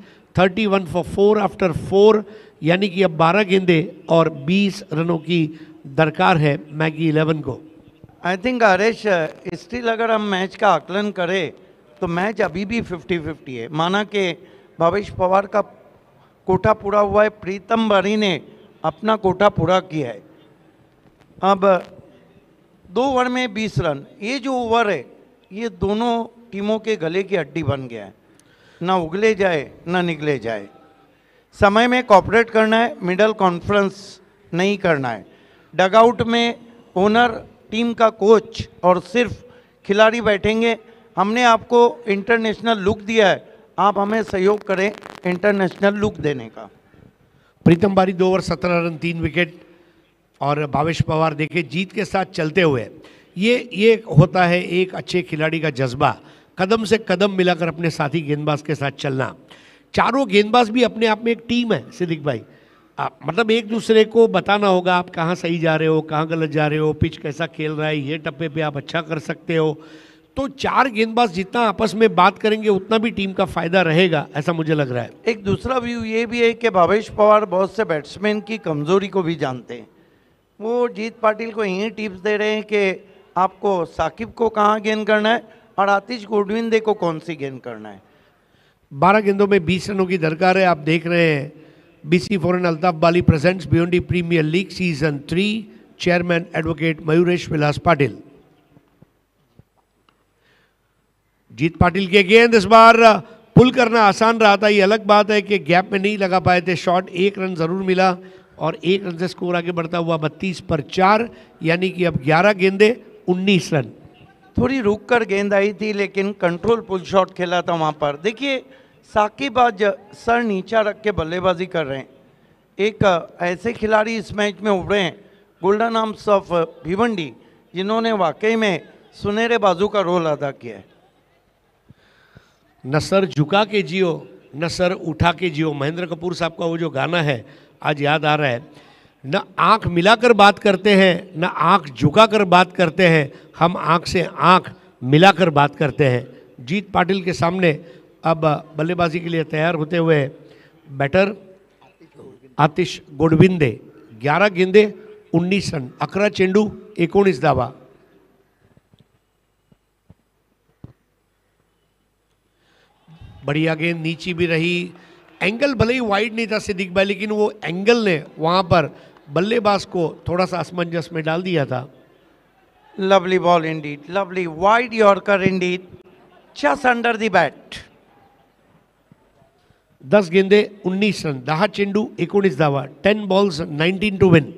फॉर 4 आफ्टर 4, यानी कि अब 12 गेंदें और 20 रनों की दरकार है मैगी 11 को। आई थिंक हरेश स्टिल अगर हम मैच का आकलन करें तो मैच अभी भी 50-50 है। माना कि भावेश पवार का कोटा पूरा हुआ है, प्रीतम बारी ने अपना कोटा पूरा किया है। अब 2 ओवर में 20 रन, ये जो ओवर है ये दोनों टीमों के गले की हड्डी बन गया है, ना उगले जाए ना निकले जाए। समय में कॉपरेट करना है, मिडल कॉन्फ्रेंस नहीं करना है। डगआउट में ओनर, टीम का कोच और सिर्फ खिलाड़ी बैठेंगे। हमने आपको इंटरनेशनल लुक दिया है, आप हमें सहयोग करें इंटरनेशनल लुक देने का। प्रीतम बारी 2 ओवर 17 रन 3 विकेट और भावेश पवार देखे जीत के साथ चलते हुए। ये होता है एक अच्छे खिलाड़ी का जज्बा, कदम से कदम मिलाकर अपने साथी गेंदबाज के साथ चलना। चारों गेंदबाज भी अपने आप में एक टीम है सिद्दीक भाई। मतलब एक दूसरे को बताना होगा आप कहाँ सही जा रहे हो, कहाँ गलत जा रहे हो, पिच कैसा खेल रहा है, ये टप्पे पे आप अच्छा कर सकते हो। तो 4 गेंदबाज जितना आपस में बात करेंगे उतना भी टीम का फायदा रहेगा, ऐसा मुझे लग रहा है। एक दूसरा व्यू ये भी है कि भावेश पवार बहुत से बैट्समैन की कमजोरी को भी जानते हैं। वो जीत पाटिल को यही टिप्स दे रहे हैं कि आपको साकिब को कहाँ गेंद करना है और आतिश गोडविंदे को कौन सी गेंद करना है। 12 गेंदों में 20 रनों की दरकार है। आप देख रहे हैं BC4 and Altaf Bali presents Bhiwandi premier league season 3, chairman advocate Mayuresh Vilas Patil. Jeet Patil के गेंद इस बार पुल करना आसान रहा था। ये अलग बात है कि गैप में नहीं लगा पाए थे शॉट। 1 रन जरूर मिला और 1 रन से स्कोर आगे बढ़ता हुआ 32 पर 4, यानी कि अब 11 गेंदे 19 रन। थोड़ी रुक कर गेंद आई थी लेकिन कंट्रोल पुल शॉट खेला था वहाँ पर। देखिए साकिब आज सर नीचा रख के बल्लेबाजी कर रहे हैं। एक ऐसे खिलाड़ी इस मैच में उभरे हैं, गोल्डन आर्म्स ऑफ भिवंडी, जिन्होंने वाकई में सुनहरे बाजू का रोल अदा किया है। न सर झुका के जियो न सर उठा के जियो, महेंद्र कपूर साहब का वो जो गाना है आज याद आ रहा है। न आंख मिलाकर बात करते हैं, न आंख झुकाकर बात करते हैं, हम आंख से आंख मिलाकर बात करते हैं। जीत पाटिल के सामने अब बल्लेबाजी के लिए तैयार होते हुए बैटर आतिश गोडविंदे। 11 गेंदे 19 रन, 11 चेंडू 19 धावा। बढ़िया गेंद नीची भी रही, एंगल भले ही वाइड नहीं था सिद्दीक भाई, लेकिन वो एंगल ने वहां पर बल्लेबाज को थोड़ा सा असमंजस में डाल दिया था। Lovely ball Indeed, lovely wide yorker Indeed, just under the bat. 10 गेंदे 19 रन, 10 चेंडू 19 धावा, 10 बॉल्स 19 टू विन।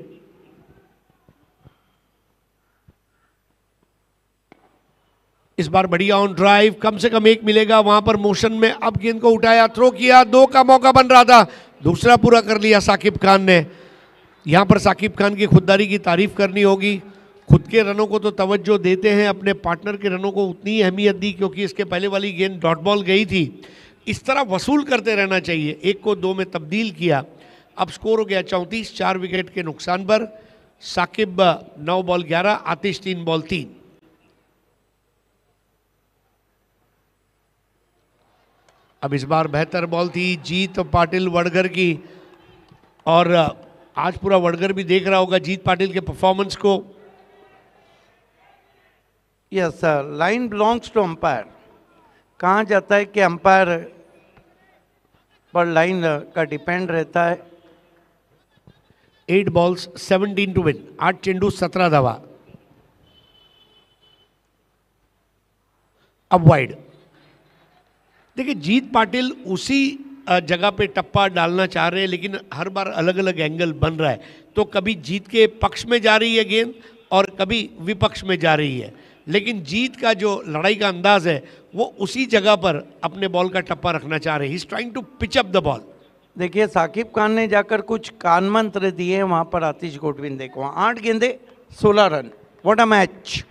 इस बार बढ़िया ऑन ड्राइव, कम से कम 1 मिलेगा वहां पर मोशन में। अब गेंद को उठाया, थ्रो किया, 2 का मौका बन रहा था, दूसरा पूरा कर लिया साकिब खान ने। यहां पर साकिब खान की खुददारी की तारीफ करनी होगी। खुद के रनों को तो तवज्जो देते हैं, अपने पार्टनर के रनों को उतनी ही अहमियत दी, क्योंकि इसके पहले वाली गेंद डॉट बॉल गई थी। इस तरह वसूल करते रहना चाहिए। 1 को 2 में तब्दील किया। अब स्कोर हो गया 34, 4 विकेट के नुकसान पर। साकिब 9 बॉल 11, आतिश 3 बॉल 3। अब इस बार बेहतर बॉल थी जीत पाटिल वडगर की, और आज पूरा वडगर भी देख रहा होगा जीत पाटिल के परफॉर्मेंस को। Yes sir, line belongs to umpire. कहाँ जाता है कि अंपायर पर लाइन का डिपेंड रहता है। 8 बॉल्स 17 टू विन, 8 चेंडू 17 धावा। अब वाइड। देखिए जीत पाटिल उसी जगह पे टप्पा डालना चाह रहे हैं, लेकिन हर बार अलग अलग एंगल बन रहा है। तो कभी जीत के पक्ष में जा रही है गेंद और कभी विपक्ष में जा रही है, लेकिन जीत का जो लड़ाई का अंदाज है वो उसी जगह पर अपने बॉल का टप्पा रखना चाह रहे हैं। He is trying to pitch up the ball. देखिए साकिब खान ने जाकर कुछ कान मंत्र दिए वहां पर आतिश गोडविंदे को। 8 गेंदे 16 रन, व्हाट अ मैच।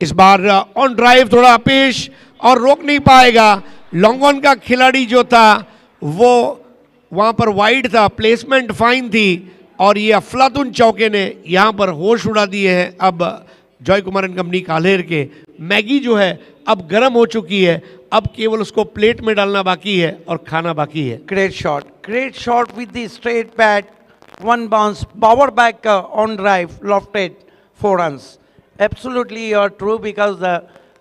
इस बार ऑन ड्राइव थोड़ा पेश और रोक नहीं पाएगा। लॉन्ग ऑन का खिलाड़ी जो था वो वहां पर वाइड था, प्लेसमेंट फाइन थी, और ये अफलातुन चौके ने यहां पर होश उड़ा दिए हैं। अब Joy Kumar and company Kalher के। मैगी जो है अब गर्म हो चुकी है, अब केवल उसको प्लेट में डालना बाकी है और खाना बाकी है। Great shot with the straight bat, one bounce, power back on drive, lofted, 4 runs. Absolutely, you are true because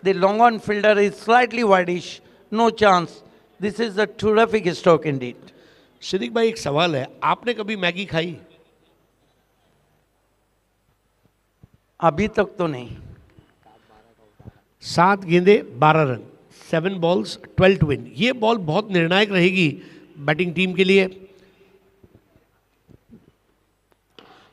the long on fielder is slightly wideish, no chance. This is a terrific stroke indeed. Siddique भाई एक सवाल है, आपने कभी Maggi खाई? अभी तक तो नहीं। 7 गेंदे 12 रन, 7 balls 12 to win। ये बॉल बहुत निर्णायक रहेगी बैटिंग टीम के लिए।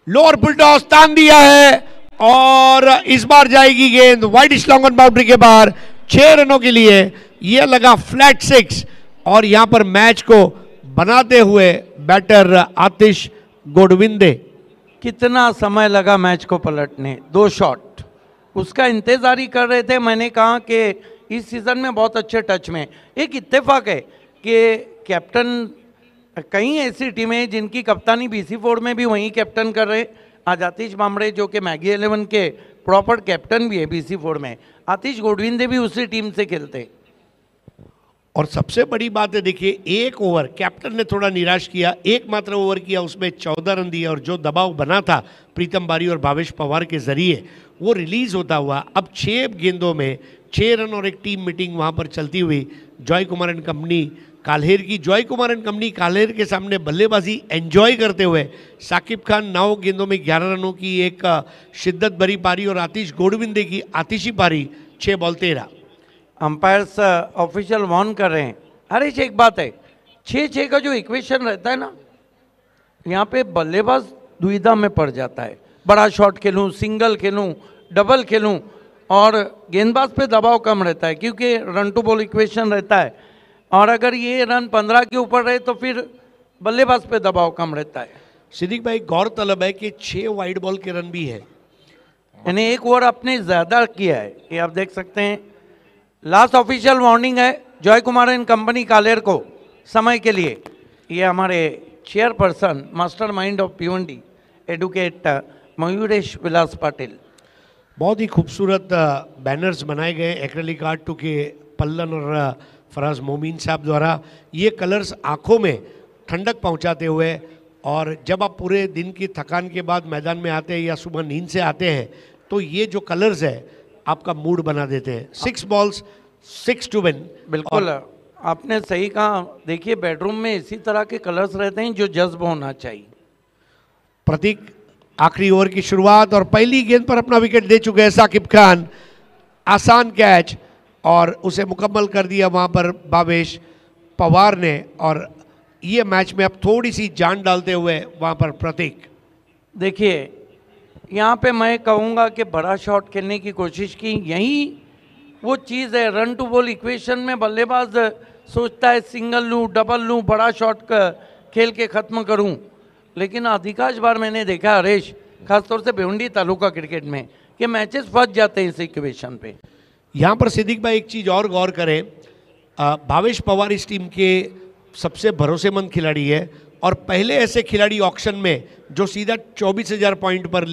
लोअर फुल टॉस तान दिया है और इस बार जाएगी गेंद वाइडिश लॉन्ग ऑन बाउंड्री के बाहर 6 रनों के लिए। यह लगा फ्लैट 6 और यहां पर मैच को बनाते हुए बैटर आतिश गोडविंदे। कितना समय लगा मैच को पलटने, 2 शॉट उसका इंतजार ही कर रहे थे। मैंने कहा कि इस सीजन में बहुत अच्छे टच में। एक इत्तेफाक है कि कैप्टन, कई ऐसी टीमें जिनकी कप्तानी BC4 में भी वही कैप्टन कर रहे। आज आतिश बामड़े जो कि मैगी 11 के प्रॉपर कैप्टन भी है BC4 में, आतिश गोडविंदे भी उसी टीम से खेलते। और सबसे बड़ी बात है, देखिए 1 ओवर कैप्टन ने थोड़ा निराश किया, एकमात्र ओवर किया, उसमें 14 रन दिया और जो दबाव बना था प्रीतम बारी और भावेश पवार के जरिए वो रिलीज होता हुआ अब 6 गेंदों में 6 रन और एक टीम मीटिंग वहां पर चलती हुई जॉय कुमार एंड कंपनी काल्हेर की। जॉय कुमार एंड कंपनी काल्हेर के सामने बल्लेबाजी एंजॉय करते हुए साकिब खान 9 गेंदों में 11 रनों की एक शिद्दत भरी पारी और आतिश गोडविंदे की आतिशी पारी 6 बॉल 13। अंपायर्स ऑफिशियल वार्न कर रहे हैं। अरे एक बात है, 6-6 का जो इक्वेशन रहता है ना, यहाँ पे बल्लेबाज दुविधा में पड़ जाता है। बड़ा शॉट खेलूँ, सिंगल खेलूँ, डबल खेलूँ, और गेंदबाज पे दबाव कम रहता है क्योंकि रन टू बॉल इक्वेशन रहता है। और अगर ये रन 15 के ऊपर रहे तो फिर बल्लेबाज पे दबाव कम रहता है। सिद्दीक भाई गौरतलब है कि 6 वाइड बॉल के रन भी है, यानी 1 ओवर आपने ज़्यादा किया है, ये आप देख सकते हैं। लास्ट ऑफिशियल वार्निंग है जॉय कुमार एंड कंपनी कालेर को समय के लिए। ये हमारे chairperson mastermind of PND advocate Mayuresh Vilas Patil. बहुत ही खूबसूरत बैनर्स बनाए गए एक्रेलिक आर्ट टू के पल्लन और फराज मोमीन साहब द्वारा। ये कलर्स आंखों में ठंडक पहुंचाते हुए, और जब आप पूरे दिन की थकान के बाद मैदान में आते हैं या सुबह नींद से आते हैं तो ये जो कलर्स है आपका मूड बना देते हैं। 6 balls 6 to win। बिल्कुल आपने सही कहा। देखिए बेडरूम में इसी तरह के कलर्स रहते हैं जो जज्ब होना चाहिए। प्रतीक आखिरी ओवर की शुरुआत और पहली गेंद पर अपना विकेट दे चुके हैं साकिब खान। आसान कैच और उसे मुकम्मल कर दिया वहां पर भावेश पवार ने, और ये मैच में अब थोड़ी सी जान डालते हुए वहां पर प्रतीक। देखिए यहाँ पे मैं कहूँगा कि बड़ा शॉट खेलने की कोशिश की। यही वो चीज़ है, रन टू बॉल इक्वेशन में बल्लेबाज सोचता है सिंगल लूँ, डबल लूँ, बड़ा शॉट खेल के ख़त्म करूँ। लेकिन अधिकांश बार मैंने देखा हरेश, खासतौर से भिवंडी तालुका क्रिकेट में, कि मैचेस फंस जाते हैं इस इक्वेशन पे। यहाँ पर सिद्दीक भाई एक चीज़ और गौर करें, भावेश पवार इस टीम के सबसे भरोसेमंद खिलाड़ी है और पहले ऐसे खिलाड़ी ऑक्शन में जो सीधा 24,000 पॉइंट पर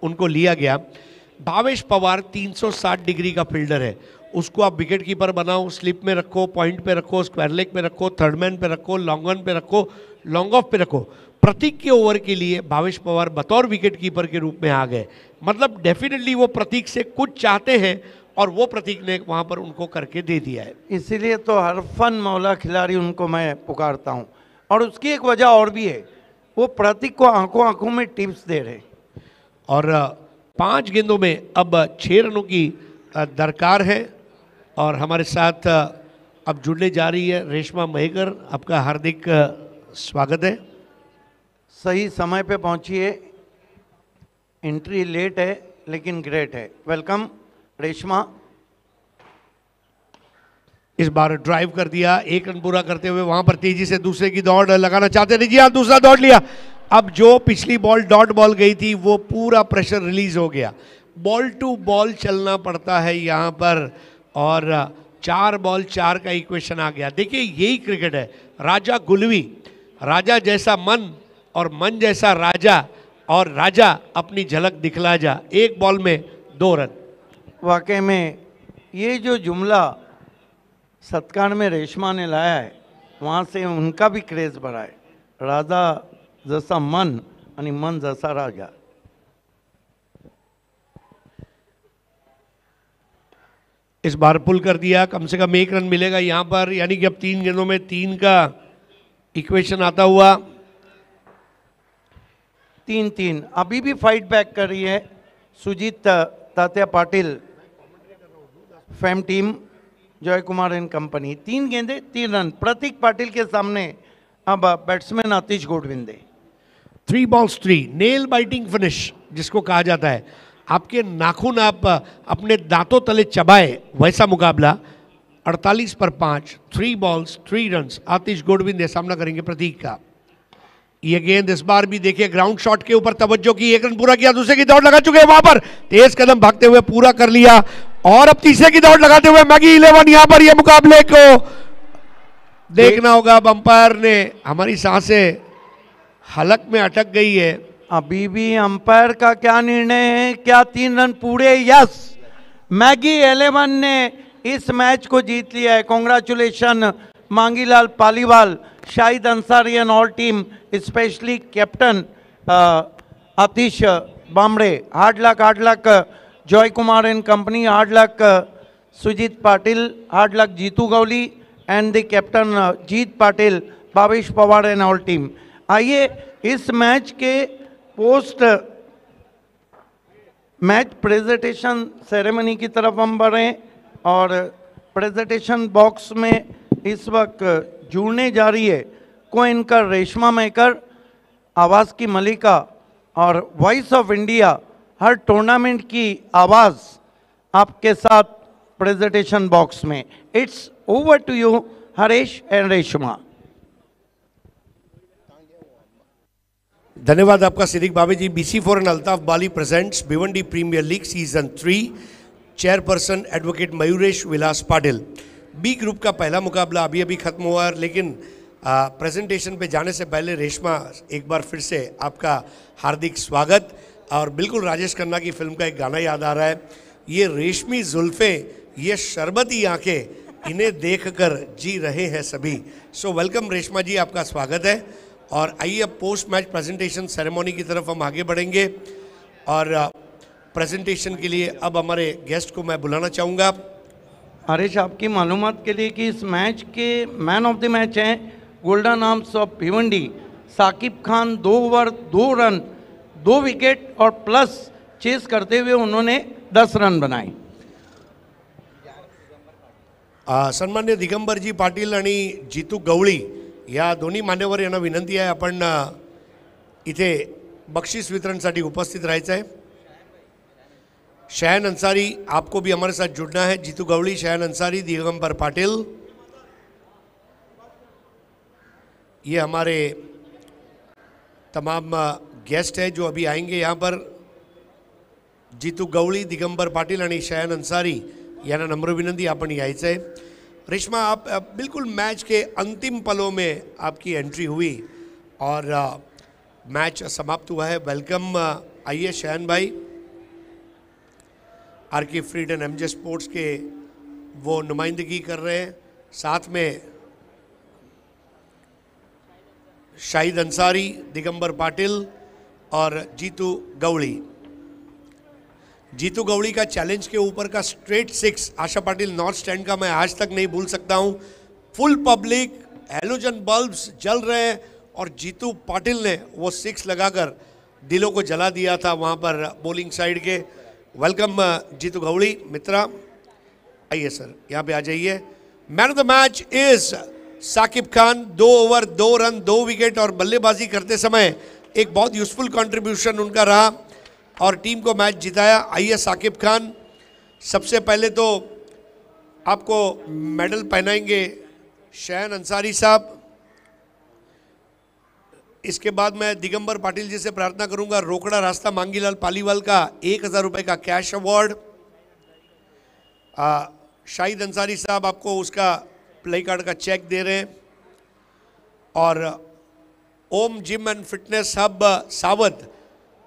उनको लिया गया। भावेश पवार 360 डिग्री का फील्डर है, उसको आप विकेट कीपर बनाओ, स्लिप में रखो, पॉइंट पे रखो, स्क्वायर लेग पे रखो, थर्ड मैन पे रखो, लॉन्ग ऑन पे रखो, लॉन्ग ऑफ पे रखो। प्रतीक के ओवर के लिए भावेश पवार बतौर विकेट कीपर के रूप में आ गए। मतलब डेफिनेटली वो प्रतीक से कुछ चाहते हैं और वो प्रतीक ने वहाँ पर उनको करके दे दिया है। इसीलिए तो हर फन मौला खिलाड़ी उनको मैं पुकारता हूँ। और उसकी एक वजह और भी है, वो प्रतीक को आंखों आंखों में टिप्स दे रहे। और 5 गेंदों में अब 6 रनों की दरकार है और हमारे साथ अब जुड़ने जा रही है रेशमा महेकर। आपका हार्दिक स्वागत है। सही समय पे पहुंची है, एंट्री लेट है लेकिन ग्रेट है। वेलकम रेशमा। इस बार ड्राइव कर दिया, 1 रन पूरा करते हुए वहां पर तेजी से दूसरे की दौड़ लगाना चाहते थे। जी हाँ, दूसरा दौड़ लिया। अब जो पिछली बॉल डॉट बॉल गई थी वो पूरा प्रेशर रिलीज हो गया। बॉल टू बॉल चलना पड़ता है यहाँ पर और 4 बॉल 4 का इक्वेशन आ गया। देखिए यही क्रिकेट है, राजा गुलवी, राजा जैसा मन और मन जैसा राजा, और राजा अपनी झलक दिखला जा। 1 बॉल में 2 रन। वाकई में ये जो जुमला सत्कार में रेशमा ने लाया है, वहाँ से उनका भी क्रेज बढ़ा है. राजा जसा मन आणि मन जसा राजा. इस बार पुल कर दिया, कम से कम 1 रन मिलेगा यहाँ पर, यानी कि अब 3 गेंदों में 3 का इक्वेशन आता हुआ. 3-3. अभी भी फाइट बैक कर रही है सुजीत तात्या पाटिल, फैम टीम, जय कुमार एंड कंपनी. 3 गेंदे 3 रन. प्रतीक पाटिल के सामने अब बैट्समैन आतिश गोडविंदे. 3 balls 3, नेल बाइटिंग फिनिश जिसको कहा जाता है. आपके नाखून आप अपने दांतों तले चबाए, वैसा मुकाबला. 48 पर 5, 3 balls 3 runs. आतिश गोडविंदे सामना करेंगे प्रतीक का. ये गेंद इस बार भी देखिए ग्राउंड शॉट के ऊपर तवज्जो की. 1 रन पूरा किया, दूसरे की दौड़ लगा चुके हैं, वहां पर तेज कदम भागते हुए पूरा कर लिया, और अब तीसरे की दौड़ लगाते हुए मैगी 11 यहां पर. ये मुकाबले को देखना होगा. अब अंपायर ने, हमारी सांसें हलक में अटक गई है. अभी भी अंपायर का क्या निर्णय है? क्या 3 रन पूरे? यस, मैगी 11 ने इस मैच को जीत लिया है. Congratulation Mangilal Paliwal, Shahid Ansari and all team, specially captain Atish Bamde. Hard luck Joy Kumar and company, hard luck Sujit Patil, hard luck Jitu Gauli and the captain Jeet Patil, Bhavesh Pawar and all team. आइए इस मैच के पोस्ट मैच प्रेजेंटेशन सेरेमनी की तरफ हम बढ़ें, और प्रेजेंटेशन बॉक्स में इस वक्त जुड़ने जा रही है को एंकर रेशमा मेकर, आवाज़ की मलिका और वॉइस ऑफ इंडिया, हर टूर्नामेंट की आवाज़ आपके साथ प्रेजेंटेशन बॉक्स में. It's over to you Haresh and Reshma. धन्यवाद आपका Siddique Babe ji. BC4 and Altaf Bali presents Bhiwandi premier league season 3. Chairperson advocate Mayuresh Vilas Patil. B group का पहला मुकाबला अभी अभी खत्म हुआ, लेकिन प्रेजेंटेशन पे जाने से पहले रेशमा, एक बार फिर से आपका हार्दिक स्वागत. और बिल्कुल राजेश खन्ना की फिल्म का एक गाना याद आ रहा है, ये रेशमी जुल्फ़ें, ये शरबती आंखें, इन्हें देखकर जी रहे हैं सभी. सो वेलकम रेशमा जी, आपका स्वागत है. और आइए अब पोस्ट मैच प्रेजेंटेशन सेरेमनी की तरफ हम आगे बढ़ेंगे, और प्रेजेंटेशन के लिए अब हमारे गेस्ट को मैं बुलाना चाहूँगा. हरीश, आपकी मालूमात के लिए कि इस मैच के मैन ऑफ द मैच हैं golden arms of Bhiwandi Saqib Khan. 2 over 2 run 2 wicket और प्लस चेस करते हुए उन्होंने 10 रन बनाए. सन्मान्य दिगंबरजी पाटील आणि जीतू गवळी या दोन्ही मान्यवर यांना विनंती आहे, आपण इथे बक्षीस वितरणसाठी उपस्थित राहायचं आहे. शहन अंसारी, आपको भी हमारे साथ जुड़ना है. जीतू गवड़ी, शहन अंसारी, दिगंबर पाटिल, ये हमारे तमाम गेस्ट हैं जो अभी आएंगे यहाँ पर. जीतू गवळी, दिगंबर पाटिल आणि शहन अंसारी यांना नम्र विनंती, आपण यायचं आहे. रेशमा, आप बिल्कुल मैच के अंतिम पलों में आपकी एंट्री हुई और मैच समाप्त हुआ है. वेलकम. आइए शहन भाई, RK freed and MJ sports के वो नुमाइंदगी कर रहे हैं. साथ में शाहिद अंसारी, दिगंबर पाटिल और जीतू गवड़ी. जीतू गवड़ी का चैलेंज के ऊपर का स्ट्रेट 6 आशा पाटिल नॉर्थ स्टैंड का मैं आज तक नहीं भूल सकता हूं. फुल पब्लिक, हेलोजन बल्ब्स जल रहे हैं, और जीतू पाटिल ने वो 6 लगाकर दिलों को जला दिया था वहां पर बॉलिंग साइड के. वेलकम जीतू गवड़ी मित्रा. आइए सर, यहाँ पे आ जाइए. Man of the match is Sakib Khan. 2 over 2 run 2 wicket, और बल्लेबाजी करते समय एक बहुत यूजफुल कंट्रीब्यूशन उनका रहा और टीम को मैच जिताया. आइए साकिब खान, सबसे पहले तो आपको मेडल पहनाएंगे शहन अंसारी साहब. इसके बाद मैं दिगंबर पाटिल जी से प्रार्थना करूंगा रोकड़ा रास्ता मांगीलाल पालीवाल का 1000 रुपये का कैश अवार्ड. शाहिद अंसारी साहब आपको उसका प्ले कार्ड का चेक दे रहे हैं. और ओम जिम एंड फिटनेस हब सावध,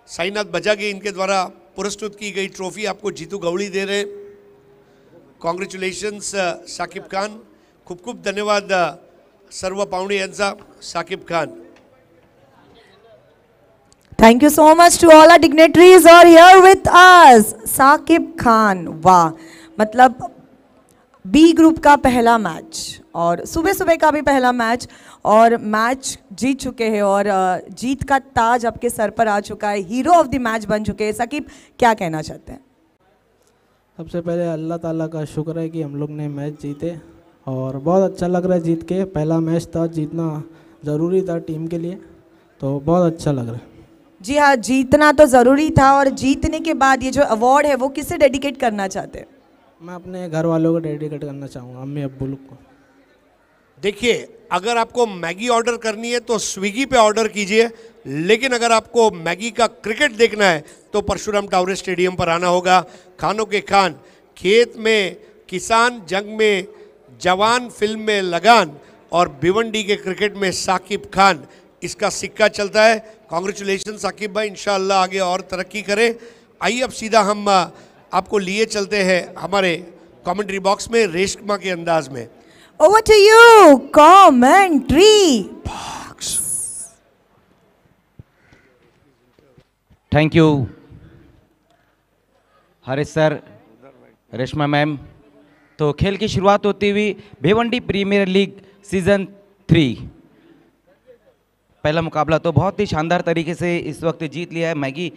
साईनाथ बजागे, इनके द्वारा पुरस्कृत की गई ट्रॉफी आपको जीतू गवड़ी दे रहे हैं. कॉन्ग्रेचुलेशंस साकिब खान. खूप खूप धन्यवाद सर्व पाहुणे यांचा. Saqib Khan. Thank you so much to all our dignitaries are here with us. Saqib Khan, वाह, मतलब बी ग्रुप का पहला मैच और सुबह सुबह का भी पहला मैच और मैच जीत चुके हैं और जीत का ताज आपके सर पर आ चुका है, हीरो ऑफ द मैच बन चुके हैं. साकिब, क्या कहना चाहते हैं? सबसे पहले अल्लाह ताला का शुक्र है कि हम लोग ने मैच जीते और बहुत अच्छा लग रहा है जीत के. पहला मैच था, जीतना ज़रूरी था टीम के लिए, तो बहुत अच्छा लग रहा है. जी हाँ, जीतना तो ज़रूरी था और जीतने के बाद ये जो अवार्ड है वो किसे डेडिकेट करना चाहते हैं? मैं अपने घर वालों को डेडिकेट करना चाहूँगा, अम्मी अब्बू लोग को. देखिए, अगर आपको मैगी ऑर्डर करनी है तो स्विगी पे ऑर्डर कीजिए, लेकिन अगर आपको मैगी का क्रिकेट देखना है तो परशुराम टावरे स्टेडियम पर आना होगा. खानों के खान, खेत में किसान, जंग में जवान, फिल्म में लगान और भिवंडी के क्रिकेट में साकिब खान, इसका सिक्का चलता है. कांग्रेचुलेशन साकिब भाई, इंशाअल्लाह आगे और तरक्की करें. आइए अब सीधा हम आपको लिए चलते हैं हमारे कमेंट्री बॉक्स में रेशमा के अंदाज में. Over to you, commentary box. Thank you Harish sir, Reshma ma'am. तो खेल की शुरुआत होती हुई भिवंडी प्रीमियर लीग सीजन 3. पहला मुकाबला तो बहुत ही शानदार तरीके से इस वक्त जीत लिया है मैगी